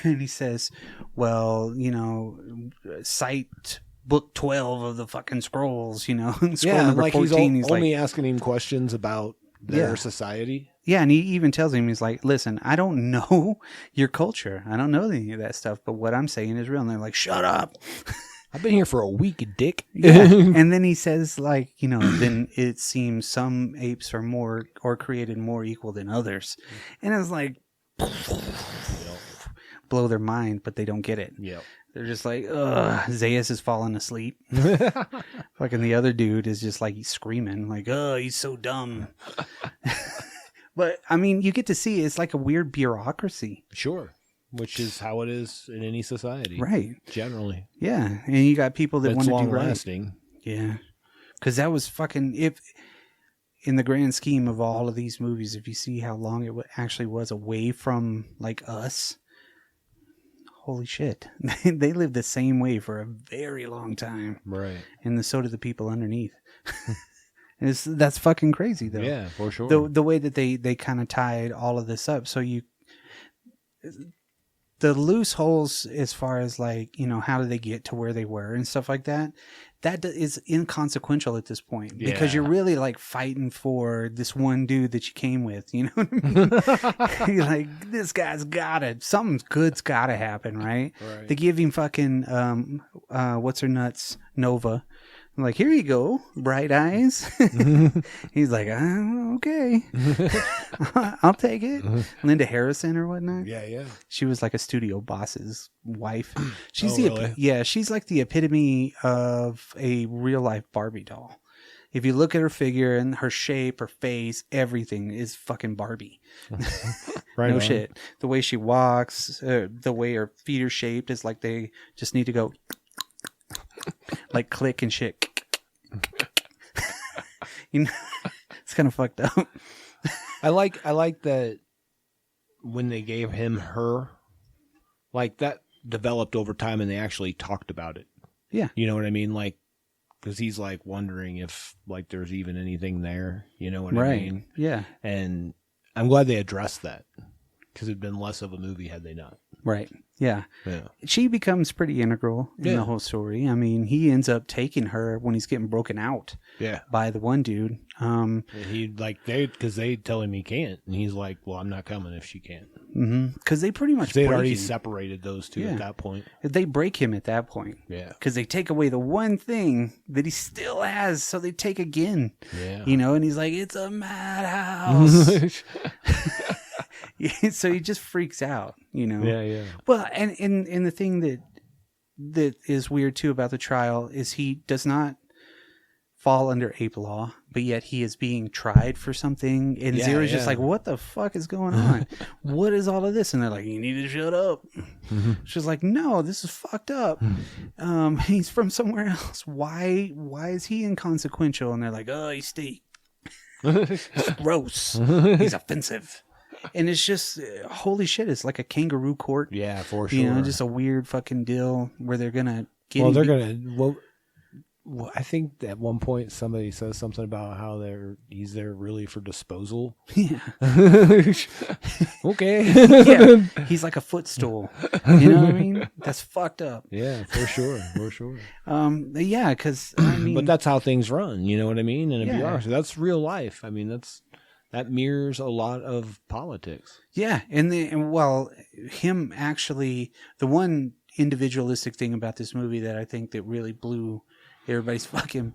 And he says, well, you know, cite book 12 of the fucking scrolls, you know? Scroll number like 14. he's only asking him questions about their society. Yeah, and he even tells him, he's like, listen, I don't know your culture. I don't know any of that stuff, but what I'm saying is real. And they're like, shut up. I've been here for a week, dick. Yeah. And then he says, like, you know, then it seems some apes are more or created more equal than others. And it's like, blow their mind, but they don't get it. Yep. They're just like, ugh, Zaius is falling asleep. Fucking the other dude is just like, he's screaming, like, oh, he's so dumb. But, I mean, you get to see it's like a weird bureaucracy. Sure. Which is how it is in any society. Right. Generally. Yeah. And you got people that want to do right. Lasting. Yeah. Because that was fucking, if in the grand scheme of all of these movies, if you see how long it actually was away from, like, us, holy shit. They lived the same way for a very long time. Right. And so did the people underneath. That's fucking crazy, though. Yeah, for sure. The way that they kind of tied all of this up. So the loose holes as far as, like, you know, how did they get to where they were and stuff like that, that is inconsequential at this point. Yeah. Because you're really, like, fighting for this one dude that you came with, you know what I mean? You're like, this guy's something good's gotta happen, right? They give him fucking what's her nuts, Nova. I'm like, here you go, bright eyes. He's like, okay. I'll take it. Linda Harrison or whatnot. Yeah. She was like a studio boss's wife. She's really? She's like the epitome of a real life Barbie doll. If you look at her figure and her shape, her face, everything is fucking Barbie. Right. No shit. The way she walks, the way her feet are shaped is like they just need to go like click and shit. You know, it's kind of fucked up. I like that when they gave him her, like, that developed over time and they actually talked about it. Yeah. You know what I mean? Like, because he's like wondering if, like, there's even anything there. You know what I mean? Yeah. And I'm glad they addressed that because it'd been less of a movie had they not. Right. Yeah. Yeah. She becomes pretty integral in the whole story. I mean, he ends up taking her when he's getting broken out by the one dude. And he, like, because they tell him he can't. And he's like, well, I'm not coming if she can't. Because they pretty much They'd break already him. separated those two at that point. They break him at that point. Yeah. Because they take away the one thing that he still has. So they take again. Yeah. You know, and he's like, it's a madhouse. So he just freaks out, you know. Yeah. Well, and the thing that is weird too about the trial is he does not fall under ape law, but yet he is being tried for something. And Zero's just like, what the fuck is going on? What is all of this? And they're like, you need to shut up. She's like, no, this is fucked up. He's from somewhere else. Why is he inconsequential? And they're like, oh, he's steak. He's gross. He's offensive. And it's just, holy shit, it's like a kangaroo court. Yeah, for sure. You know, just a weird fucking deal where they're going to get Well, they're going to... Well, I think at one point somebody says something about how he's there really for disposal. Yeah. Okay. Yeah. He's like a footstool. You know what I mean? That's fucked up. Yeah, for sure. Yeah, because, I mean... But that's how things run, you know what I mean? And bureaucracy, that's real life. I mean, that mirrors a lot of politics. Yeah, and him actually, the one individualistic thing about this movie that I think that really blew everybody's fucking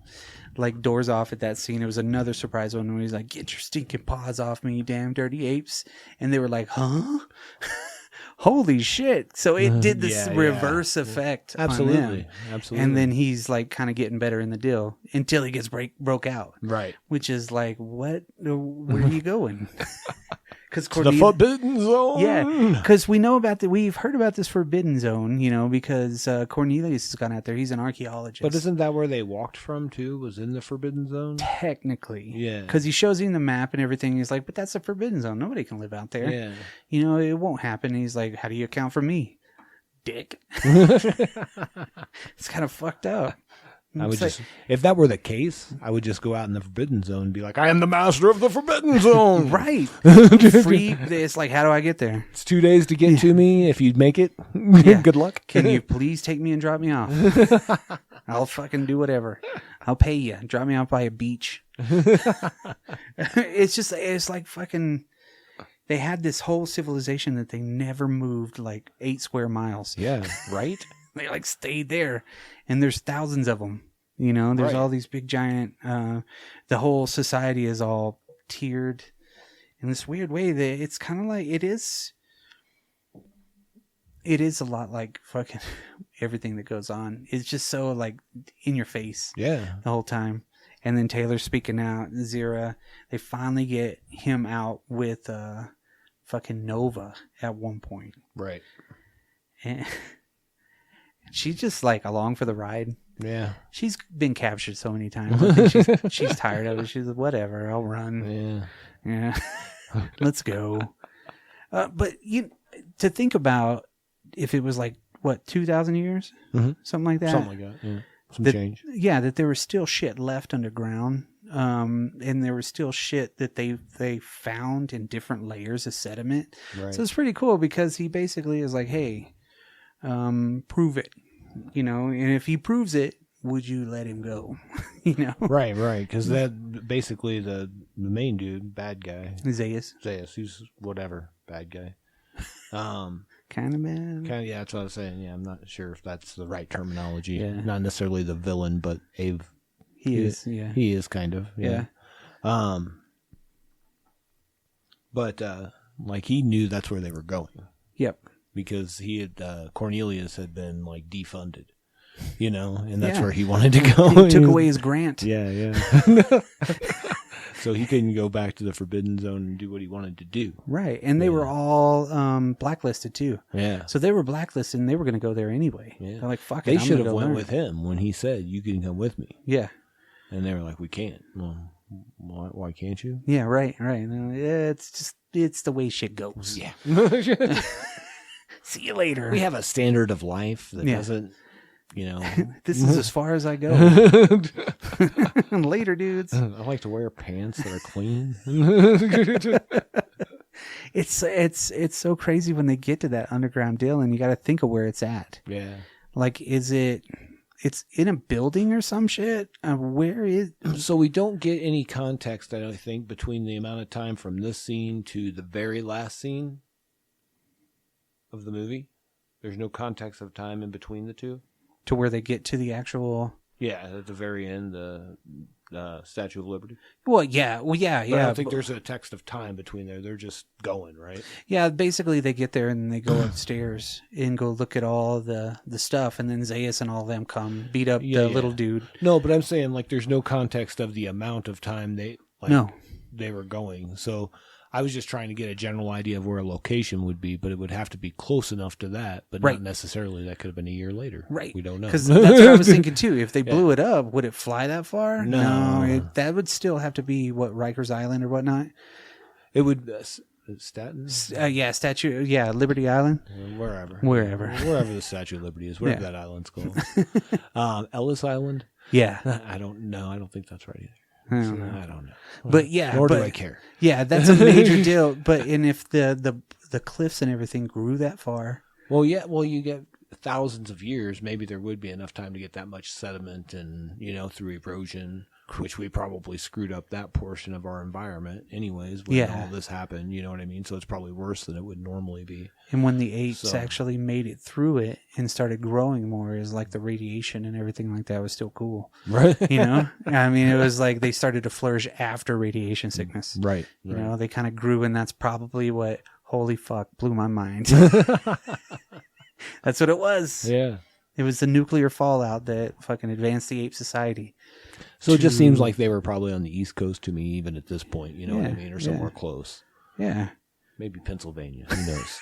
like doors off at that scene. It was another surprise one when he's like, "Get your stinking paws off me, you damn dirty apes!" And they were like, "Huh? holy shit. So it did this reverse effect on them. Absolutely. And then he's like kind of getting better in the deal until he gets broke out. Right. Which is like, what? Where are you going? Because the Forbidden Zone. Yeah, because we've heard about this Forbidden Zone, because Cornelius has gone out there. He's an archaeologist. But isn't that where they walked from too? Was in the Forbidden Zone? Technically. Yeah. Because he shows him the map and everything. He's like, but that's the Forbidden Zone. Nobody can live out there. Yeah. It won't happen. He's like, how do you account for me? Dick. It's kind of fucked up. I would if that were the case, I would just go out in the Forbidden Zone and be like, I am the master of the Forbidden Zone. Right. Free. It's like, how do I get there? It's 2 days to get to me. If you'd make it, good luck. Can you please take me and drop me off? I'll fucking do whatever. I'll pay you. Drop me off by a beach. It's like fucking, they had this whole civilization that they never moved like 8 square miles. Yeah, right? They like stayed there, and there's thousands of them. There's all these big giant. The whole society is all tiered in this weird way that it's kind of like it is a lot like fucking everything that goes on. It's just so like in your face, the whole time. And then Taylor speaking out, Zira. They finally get him out with fucking Nova at one point, right? And she's just like along for the ride. Yeah. She's been captured so many times. I think she's tired of it. She's like, whatever, I'll run. Yeah. Let's go. But to think about if it was like, 2,000 years? Mm-hmm. Something like that? Something like that, yeah. Some change. Yeah, that there was still shit left underground. And there was still shit that they found in different layers of sediment. Right. So it's pretty cool because he basically is like, hey, prove it, and if he proves it, would you let him go? Right, because that basically the main dude, bad guy, Zaius, he's whatever, bad guy, kind of bad. Yeah, that's what I was saying. Yeah, I'm not sure if that's the right terminology. Yeah. Not necessarily the villain, but he is kind of, yeah. But like he knew that's where they were going. Yep. Because he had Cornelius had been like defunded, and that's where he wanted to go. He took away his grant. Yeah. So he couldn't go back to the Forbidden Zone and do what he wanted to do. Right, and they were all blacklisted too. Yeah. So they were blacklisted, and they were going to go there anyway. Yeah. They're like, "Fuck it." They should have went with him when he said, "You can come with me." Yeah. And they were like, "We can't." Well, why can't you? Yeah. Right. It's the way shit goes. Yeah. See you later. We have a standard of life that doesn't, This is as far as I go. Later, dudes. I like to wear pants that are clean. It's so crazy when they get to that underground deal, and you got to think of where it's at. Yeah. Like, it's in a building or some shit? Where is... So we don't get any context, I don't think, between the amount of time from this scene to the very last scene of the movie. There's no context of time in between the two. To where they get to the actual... Yeah, at the very end, the Statue of Liberty. Well, yeah. But I don't think there's a text of time between there. They're just going, right? Yeah, basically they get there and they go upstairs and go look at all the stuff, and then Zaius and all of them come beat up the little dude. No, but I'm saying like there's no context of the amount of time they were going. So I was just trying to get a general idea of where a location would be, but it would have to be close enough to that, but not necessarily that could have been a year later. Right. We don't know. Because that's what I was thinking too. If they blew it up, would it fly that far? No. That would still have to be, Rikers Island or whatnot? It would... Staten? Liberty Island? Wherever the Statue of Liberty is, wherever that island's called. Ellis Island? Yeah. I don't know. I don't think that's right either. I don't know. But yeah, nor do I care. Yeah, that's a major deal. But if the cliffs and everything grew that far, you get thousands of years. Maybe there would be enough time to get that much sediment, and through erosion, which we probably screwed up that portion of our environment, anyways. When all this happened, you know what I mean. So it's probably worse than it would normally be. And when the apes actually made it through it and started growing more, is like the radiation and everything like that was still cool, right? I mean, it was like they started to flourish after radiation sickness, right? They kind of grew, and that's probably what Holy fuck, blew my mind. That's what it was. Yeah. It was the nuclear fallout that fucking advanced the ape society. So it just seems like they were probably on the East Coast to me, even at this point. You know what I mean? Or somewhere close. Yeah. Maybe Pennsylvania. Who knows?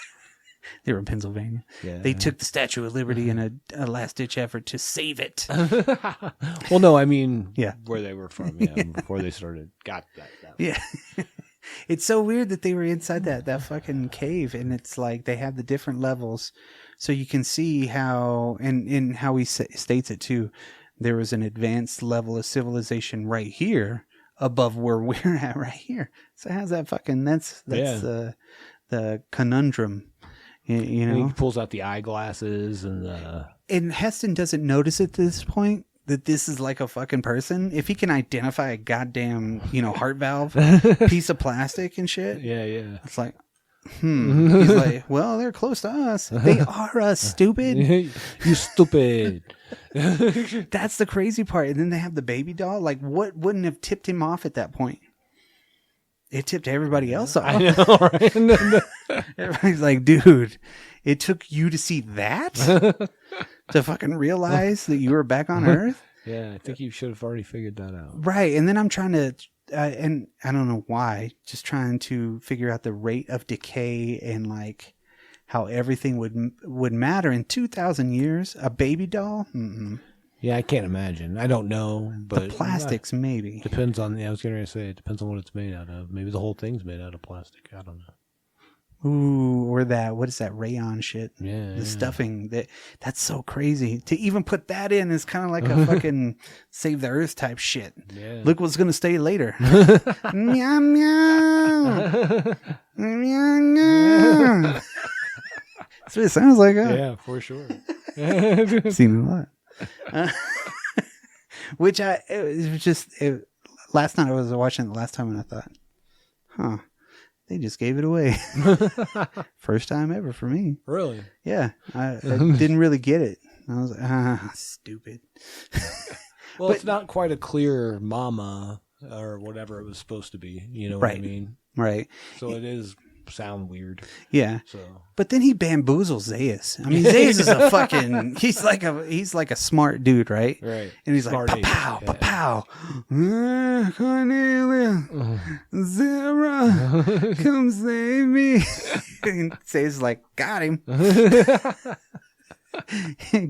They were in Pennsylvania. Yeah. They took the Statue of Liberty in a last-ditch effort to save it. Well, no, I mean, Yeah. where they were from, yeah, before they got that. Yeah. It's so weird that they were inside that fucking cave, and it's like they have the different levels, so you can see how, and how he states it too, there was an advanced level of civilization right here above where we're at right here. So how's that fucking, that's the conundrum, you know? And he pulls out the eyeglasses And Heston doesn't notice at this point that this is like a fucking person. If he can identify a goddamn, heart valve piece of plastic and shit. Yeah. It's like, He's like, well, they're close to us. They are us, stupid. You stupid. That's the crazy part. And then they have the baby doll. Like, what wouldn't have tipped him off at that point? It tipped everybody else off. I know, right? Everybody's like, dude, it took you to see that to fucking realize that you were back on Earth? Yeah, I think you should have already figured that out. Right. And then I'm trying to, and I don't know why, just trying to figure out the rate of decay and like how everything would matter in 2,000 years. A baby doll? Mm-mm. Yeah, I can't imagine. I don't know, but the plastics maybe depends on. I was going to say it depends on what it's made out of. Maybe the whole thing's made out of plastic. I don't know. Ooh, or that, what is that, rayon shit? Yeah. The stuffing, that's so crazy. To even put that in is kind of like a fucking save the earth type shit. Yeah. Look what's going to stay later. Meow, meow. Meow, meow. That's what it sounds like, huh? Yeah, for sure. Seen it a lot. Which last night I was watching it last time and I thought, they just gave it away. First time ever for me. Really? Yeah. I didn't really get it. I was like, stupid. Well, it's not quite a clear mama or whatever it was supposed to be. You know what I mean? Right. So it is sound weird. Yeah. So, but then he bamboozles Zaius. I mean, Zaius is a fucking, he's like a smart dude, right? Right. And he's Smart like, pow, ape. pow, Cornelia, Zara, come save me. And Zaius is like, got him.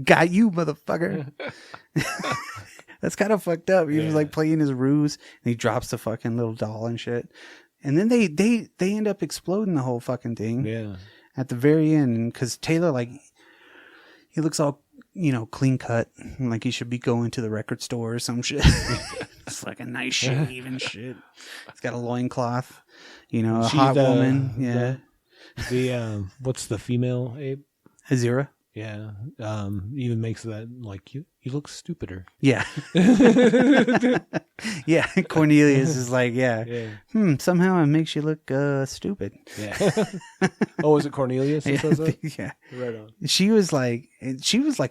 Got you, motherfucker. That's kind of fucked up. He was like playing his ruse and he drops the fucking little doll and shit. And then they end up exploding the whole fucking thing. Yeah. At the very end, because Taylor, like, he looks all, clean cut, like he should be going to the record store or some shit. It's like a nice shave and shit. He's got a loincloth, a hot woman. Yeah. The what's the female ape? Azira. Yeah. Even makes that like you look stupider. Yeah. Yeah. Cornelius is like, somehow it makes you look stupid. Yeah. Oh, is it Cornelius that says that? Yeah. Right on. She was like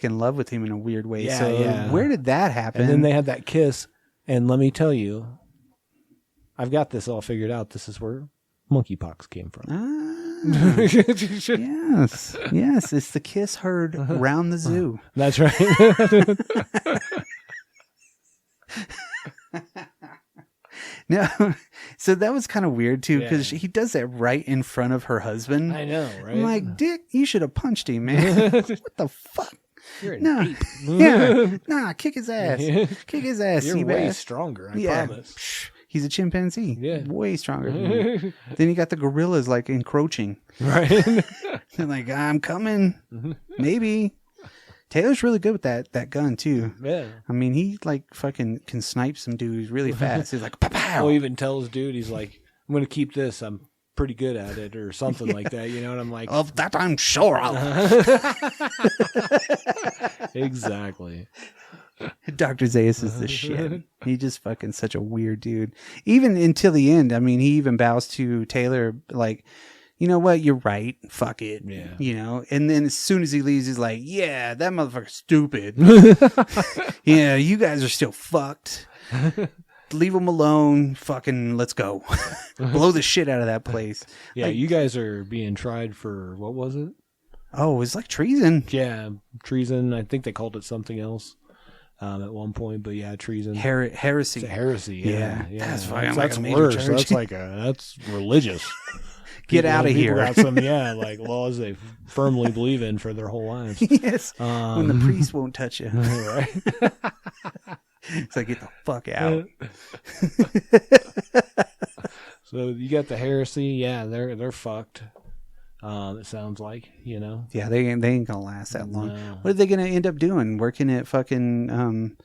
in love with him in a weird way. Yeah, so where did that happen? And then they had that kiss, and let me tell you, I've got this all figured out. This is where monkeypox came from. Yes, it's the kiss heard round the zoo. That's right. No, so that was kind of weird too because he does that right in front of her husband. I know, right? I'm like, Dick, you should have punched him, man. What the fuck? You're an ape. Kick his ass. Kick his ass. You're way stronger, I promise. He's a chimpanzee. Yeah. Way stronger than me. Then you got the gorillas like encroaching. Right. They're like, I'm coming. Maybe. Taylor's really good with that gun too. Yeah. I mean, he like fucking can snipe some dudes really fast. He's like, pow. Well, even tells dude, he's like, I'm going to keep this. I'm pretty good at it or something like that. You know what I'm like? Of that I'm sure of. Exactly. Dr. Zaius is the shit. He's just fucking such a weird dude. Even until the end, I mean, he even bows to Taylor like, you know what? You're right. Fuck it. Yeah. And then as soon as he leaves, he's like, yeah, that motherfucker's stupid. Yeah, you guys are still fucked. leave them alone. Fucking let's go. Blow the shit out of that place. Yeah, you guys are being tried for, what was it? Oh, it was like treason. Yeah, treason. I think they called it something else at one point, but yeah, treason. Heresy. It's a heresy. Yeah. That's fucking that's like a major worse. charge. That's religious. Get out of people here. Got some, like laws they firmly believe in for their whole lives. Yes. When the priest won't touch you. Right. It's like, get the fuck out. So you got the heresy. Yeah, they're fucked. It sounds like, Yeah, they ain't gonna last that long. No. What are they gonna end up doing? Working at fucking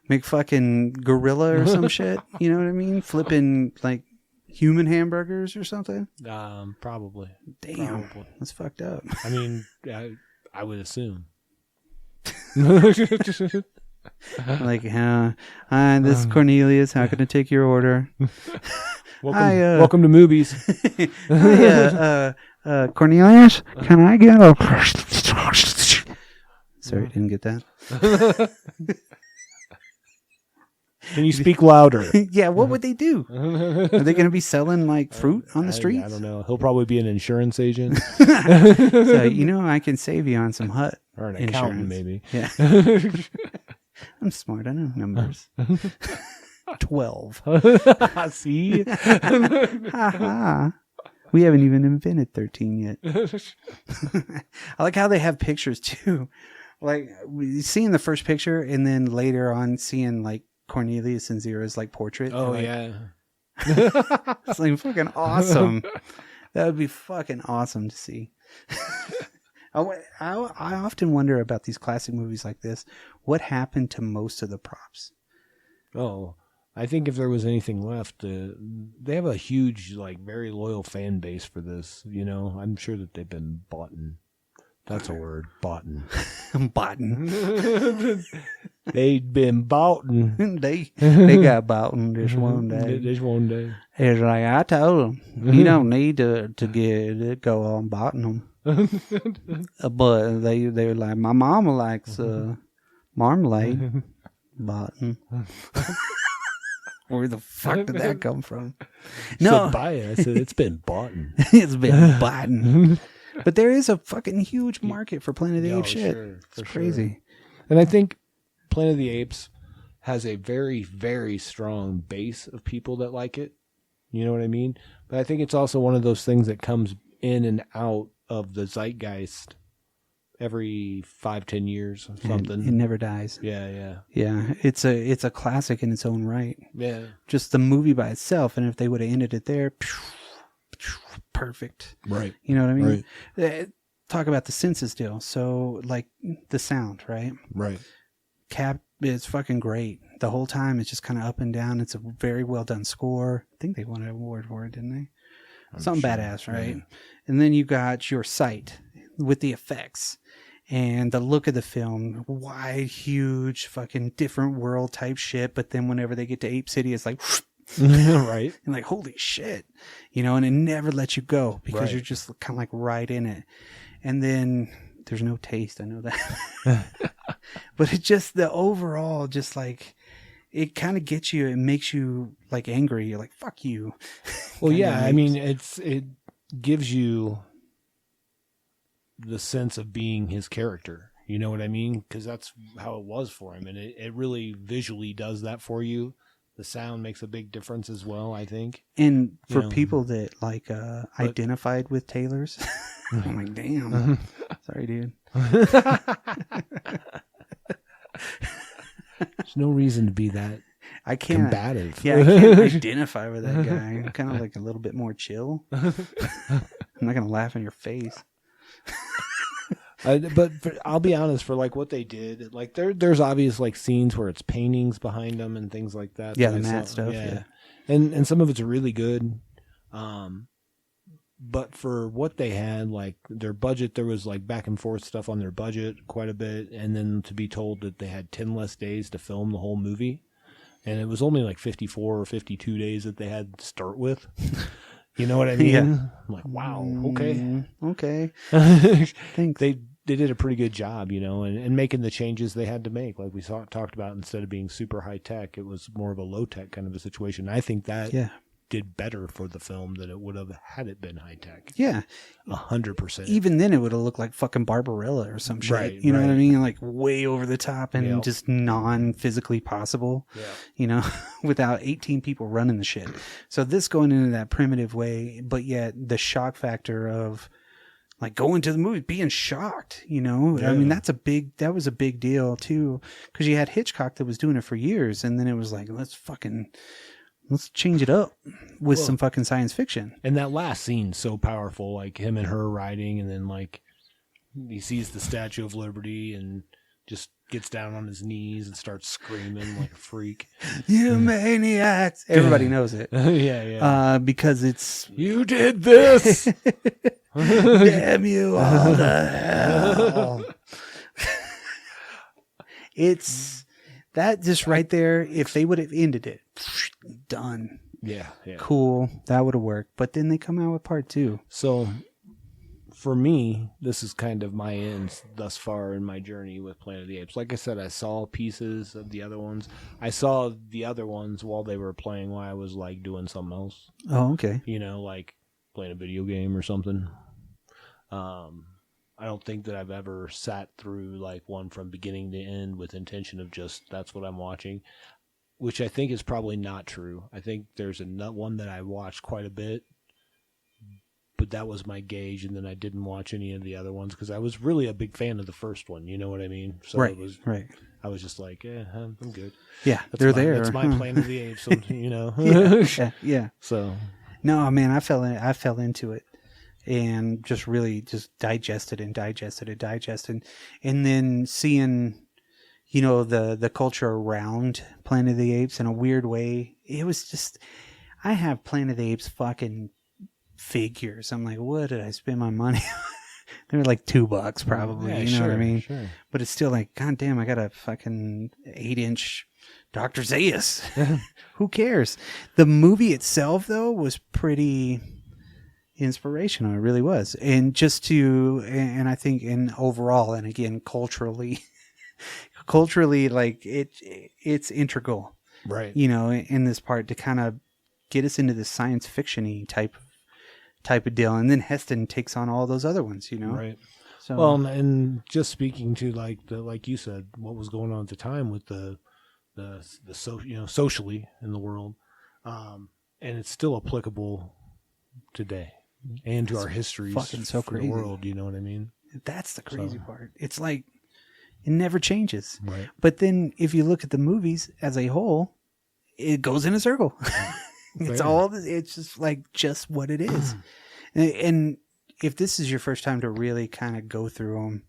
McFucking Gorilla or some shit? You know what I mean? Flipping like human hamburgers or something? Probably. Damn, Probably. that's fucked up. I mean, I would assume. Like, this is Cornelius. How can I take your order? Welcome to movies. Cornelius, can I get a... Sorry, didn't get that. Can you speak louder? Yeah, what would they do? Are they going to be selling like fruit on the streets? I don't know. He'll probably be an insurance agent. So, I can save you on some hut Or an insurance. accountant, maybe. Yeah. I'm smart. I know numbers. 12. See? Ha-ha. We haven't even invented 13 yet. I like how they have pictures too. Like seeing the first picture and then later on seeing like Cornelius and Zira's like portrait. Oh, like, yeah. It's like fucking awesome. That would be fucking awesome to see. I often wonder about these classic movies like this. What happened to most of the props? Oh, I think if there was anything left, they have a huge, like, very loyal fan base for this. I'm sure that they've been boughten. That's a word, boughten. Boughten. They'd been boughten. They got boughten this one day. This one day. It's like I told them, you don't need to go on boughten them. But they're like, my mama likes marmalade. Boughten. Where the fuck did that come from? No, So buy it. I said it's been boughten. it's been boughten. But there is a fucking huge market for Planet of the Apes shit. Sure, It's crazy. Sure. And I think Planet of the Apes has a very, very strong base of people that like it. You know what I mean? But I think it's also one of those things that comes in and out of the zeitgeist every 5-10 years or something. It never dies. Yeah. Yeah, it's a classic in its own right. Yeah. Just the movie by itself, and if they would have ended it there, perfect. Right. You know what I mean? Talk about the census deal. So, like, the sound, right? Right. Cap is fucking great. The whole time it's just kind of up and down. It's a very well done score. I think they won an award for it, didn't they? Something badass, right? Yeah. And then you got your sight with the effects and the look of the film. Wide, huge, fucking different world type shit. But then whenever they get to Ape City, it's like... Right. And like, holy shit. And it never lets you go because you're just kind of like right in it. And then there's no taste. I know that. But it just, the overall, just like, it kind of gets you, it makes you like angry. You're like, fuck you. Well, yeah. I mean, it gives you the sense of being his character. You know what I mean? Because that's how it was for him. And it really visually does that for you. The sound makes a big difference as well, I think. And for people that like identified with Taylor's, I'm like, damn. Sorry, dude. There's no reason to be that combative. Yeah, I can't identify with that guy. I'm kind of like a little bit more chill. I'm not going to laugh in your face. But I'll be honest, for like what they did, like there's obvious like scenes where it's paintings behind them and things like that. Yeah, the matte stuff. Yeah. And some of it's really good. But for what they had, like their budget, there was like back and forth stuff on their budget quite a bit. And then to be told that they had 10 less days to film the whole movie. And it was only like 54 or 52 days that they had to start with. You know what I mean? Yeah. I'm like, wow, okay. Okay. Thanks. did a pretty good job, and making the changes they had to make. Like we talked about, instead of being super high tech, it was more of a low tech kind of a situation. I think that did better for the film than it would have had it been high tech. Yeah. 100%. Even then, it would have looked like fucking Barbarella or some shit. Right, you know right. what I mean? Like way over the top and just non-physically possible. Yeah. Without 18 people running the shit. So this going into that primitive way, but yet the shock factor of like going to the movie, being shocked, Yeah. I mean, that was a big deal too, because you had Hitchcock that was doing it for years, and then it was like, let's change it up with some fucking science fiction. And that last scene's so powerful, like him and her riding, and then like he sees the Statue of Liberty and just gets down on his knees and starts screaming like a freak. You maniacs! Everybody knows it. Yeah. Because it's you did this. Damn you all to hell. It's that just right there. If they would have ended it, done. Yeah. Cool. That would have worked. But then they come out with part 2. So for me, this is kind of my end thus far in my journey with Planet of the Apes. Like I said, I saw pieces of the other ones. I saw the other ones while they were playing, while I was like doing something else. Oh, okay. Like playing a video game or something. I don't think that I've ever sat through like one from beginning to end with intention of just that's what I'm watching, which I think is probably not true. I think there's one that I watched quite a bit, but that was my gauge, and then I didn't watch any of the other ones because I was really a big fan of the first one. You know what I mean? So right. It was, right. I was just like, I'm good. Yeah, That's there. That's my Planet of the Apes. Yeah. So no, man, I fell into it. And just really just digested, and then seeing, the culture around Planet of the Apes in a weird way. It was just, I have Planet of the Apes fucking figures. I'm like, what did I spend my money on? They were like $2 probably. Yeah, what I mean? Sure. But it's still like, God damn, I got a fucking 8-inch Dr. Zaius. Who cares? The movie itself though was pretty inspirational. It really was. And and I think overall, and again, culturally, like it's integral, right. In this part to kind of get us into the science fiction-y type of deal. And then Heston takes on all those other ones, Right. So, well, and just speaking to like you said, what was going on at the time with the socially in the world, and it's still applicable today. And to our histories fucking so for crazy. The world, you know what I mean? That's the crazy part. It's like it never changes. Right. But then if you look at the movies as a whole, it goes in a circle. It's just like just what it is. And if this is your first time to really kind of go through them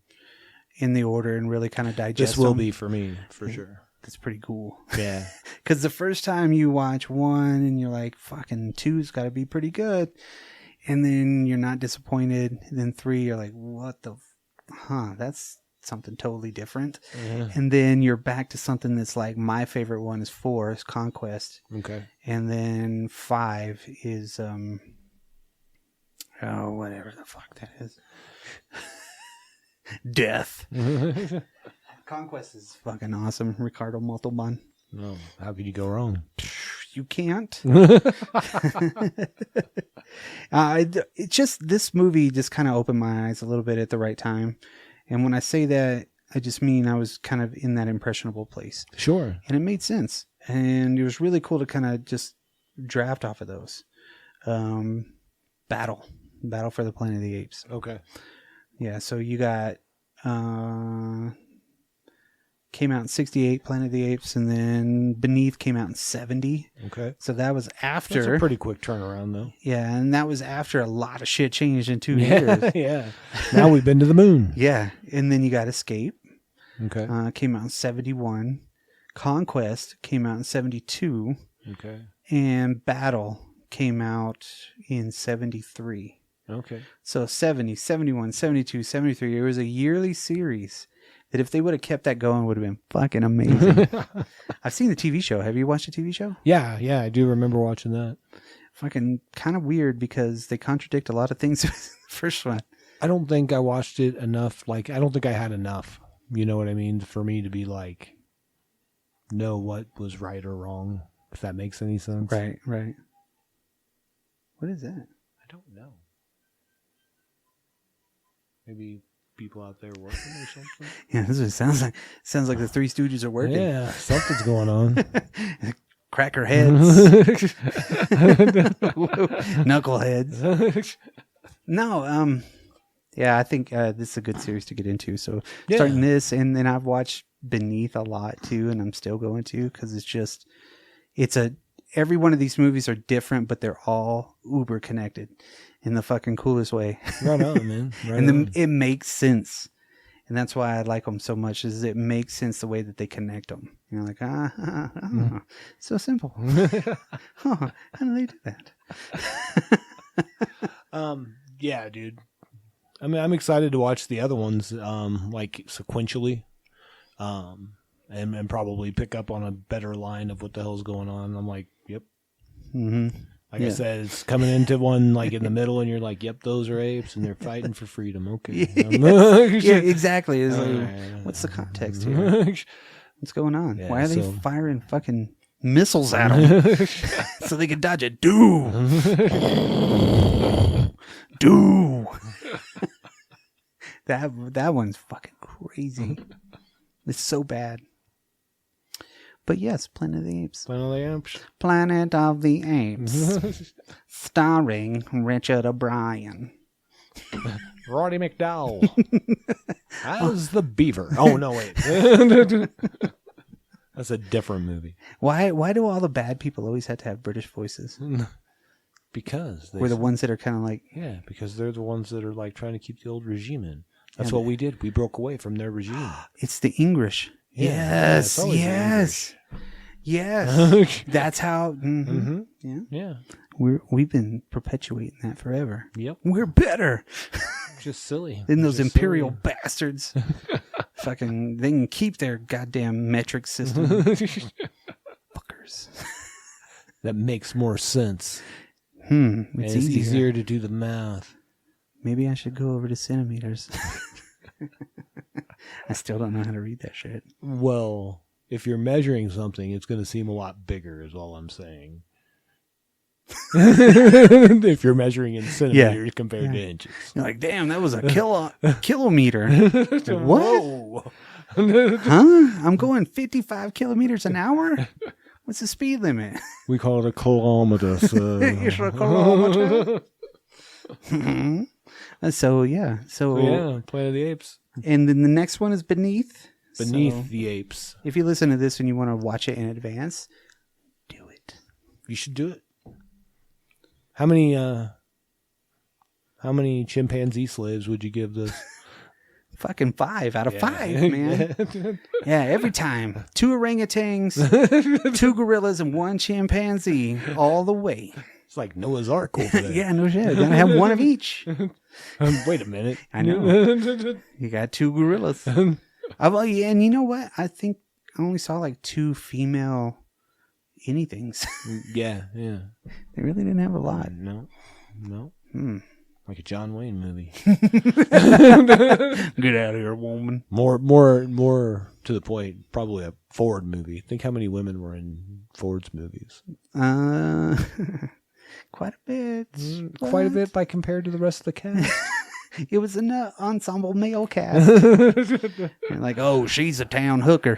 in the order and really kind of digest this will them, be for me, for sure. That's pretty cool. Yeah. Because the first time you watch 1 and you're like, fucking 2's got to be pretty good. And then you're not disappointed. And then 3, you're like, what the, that's something totally different. Yeah. And then you're back to something that's like, my favorite one is 4, is Conquest. Okay. And then 5 is, whatever the fuck that is. Death. Conquest is fucking awesome. Ricardo Montalban. No, how could you go wrong? You can't. It just, this movie just kind of opened my eyes a little bit at the right time. And when I say that, I just mean I was kind of in that impressionable place. Sure. And it made sense. And it was really cool to kind of just draft off of those. Battle for the Planet of the Apes. Okay. Yeah, so you got came out in 68, Planet of the Apes, and then Beneath came out in 70. Okay. So that was after. That's a pretty quick turnaround, though. Yeah, and that was after a lot of shit changed in 2 years. Yeah. Now we've been to the moon. Yeah, and then you got Escape. Okay. Came out in 71. Conquest came out in 72. Okay. And Battle came out in 73. Okay. So 70, 71, 72, 73. It was a yearly series that if they would have kept that going would have been fucking amazing. I've seen the TV show. Have you watched the TV show? Yeah, I do remember watching that. Fucking kind of weird because they contradict a lot of things in the first one. I don't think I watched it enough. Like, I don't think I had enough. You know what I mean? For me to be like, know what was right or wrong, if that makes any sense. Right. What is that? I don't know. Maybe people out there working or something? Yeah, this is what it sounds like. Sounds like the Three Stooges are working. Yeah, something's going on. Cracker heads. Knuckleheads. No, yeah, I think this is a good series to get into. So starting this, and then I've watched Beneath a lot too, and I'm still going to, because every one of these movies are different, but they're all uber connected in the fucking coolest way. Right on, man. It makes sense. And that's why I like them so much, is it makes sense the way that they connect them. You're like, so simple. How do they do that? Yeah, dude. I mean, I'm excited to watch the other ones, like sequentially, and probably pick up on a better line of what the hell's going on. I'm like, yep. Mm-hmm. Like I said, it's coming into one like in the middle, and you're like, yep, those are apes, and they're fighting for freedom. Okay. Yeah, exactly. It's like, what's the context here? What's going on? Yeah, why are they firing fucking missiles at them? So they can dodge it. Do. That one's fucking crazy. It's so bad. But yes, Planet of the Apes. Planet of the Apes. Planet of the Apes. Starring Richard O'Brien. Roddy McDowell. As the beaver. Oh, no, wait. That's a different movie. Why do all the bad people always have to have British voices? Because we're the ones that are kind of like... Yeah, because they're the ones that are like trying to keep the old regime in. That's what we did. We broke away from their regime. It's the English. Yeah, Yes. That's how. Mm-hmm. Yeah. We've been perpetuating that forever. Yep. We're better. Just silly. Than those imperial bastards. Fucking, they can keep their goddamn metric system. Fuckers. That makes more sense. It's easier to do the math. Maybe I should go over to centimeters. I still don't know how to read that shit. Well, if you're measuring something, it's going to seem a lot bigger, is all I'm saying. If you're measuring in centimeters compared to inches. You're like, damn, that was a kilometer. What? Huh? I'm going 55 kilometers an hour? What's the speed limit? We call it a kilometer. So. It's a kilometer. So Planet of the Apes. And then the next one is Beneath the Apes. If you listen to this and you want to watch it in advance, do it. You should do it. How many chimpanzee slaves would you give this? Fucking 5 out of 5, man. Yeah, every time. 2 orangutans, 2 gorillas, and 1 chimpanzee all the way. It's like Noah's Ark over there. Yeah, no shit. Gonna have 1 of each. Wait a minute. I know. You got 2 gorillas. And you know what? I think I only saw like 2 female anythings. Yeah. They really didn't have a lot. No. Like a John Wayne movie. Get out of here, woman. More to the point, probably a Ford movie. Think how many women were in Ford's movies. Quite a bit. Quite a bit by compared to the rest of the cast. It was an ensemble male cast. You're like, oh, she's a town hooker.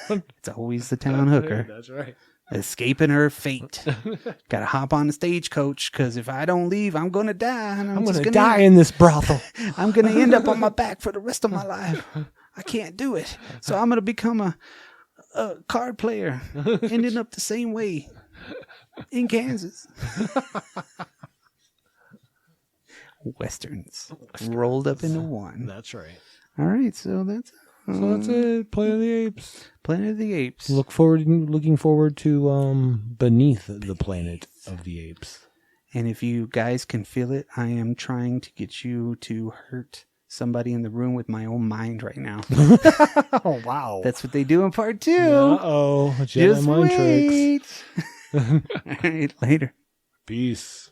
It's always the town hooker. That's right. Escaping her fate. Gotta hop on the stagecoach, because if I don't leave, I'm gonna die. And I'm gonna die in this brothel. I'm gonna end up on my back for the rest of my life. I can't do it. So I'm gonna become a card player, ending up the same way in Kansas. Westerns rolled up into one. That's right. All right, so that's it. Planet of the Apes. Planet of the Apes. Looking forward to Beneath the Planet of the Apes. And if you guys can feel it, I am trying to get you to hurt somebody in the room with my own mind right now. Oh, wow. That's what they do in part 2. Uh-oh. Jedi mind tricks. All right, later. Peace.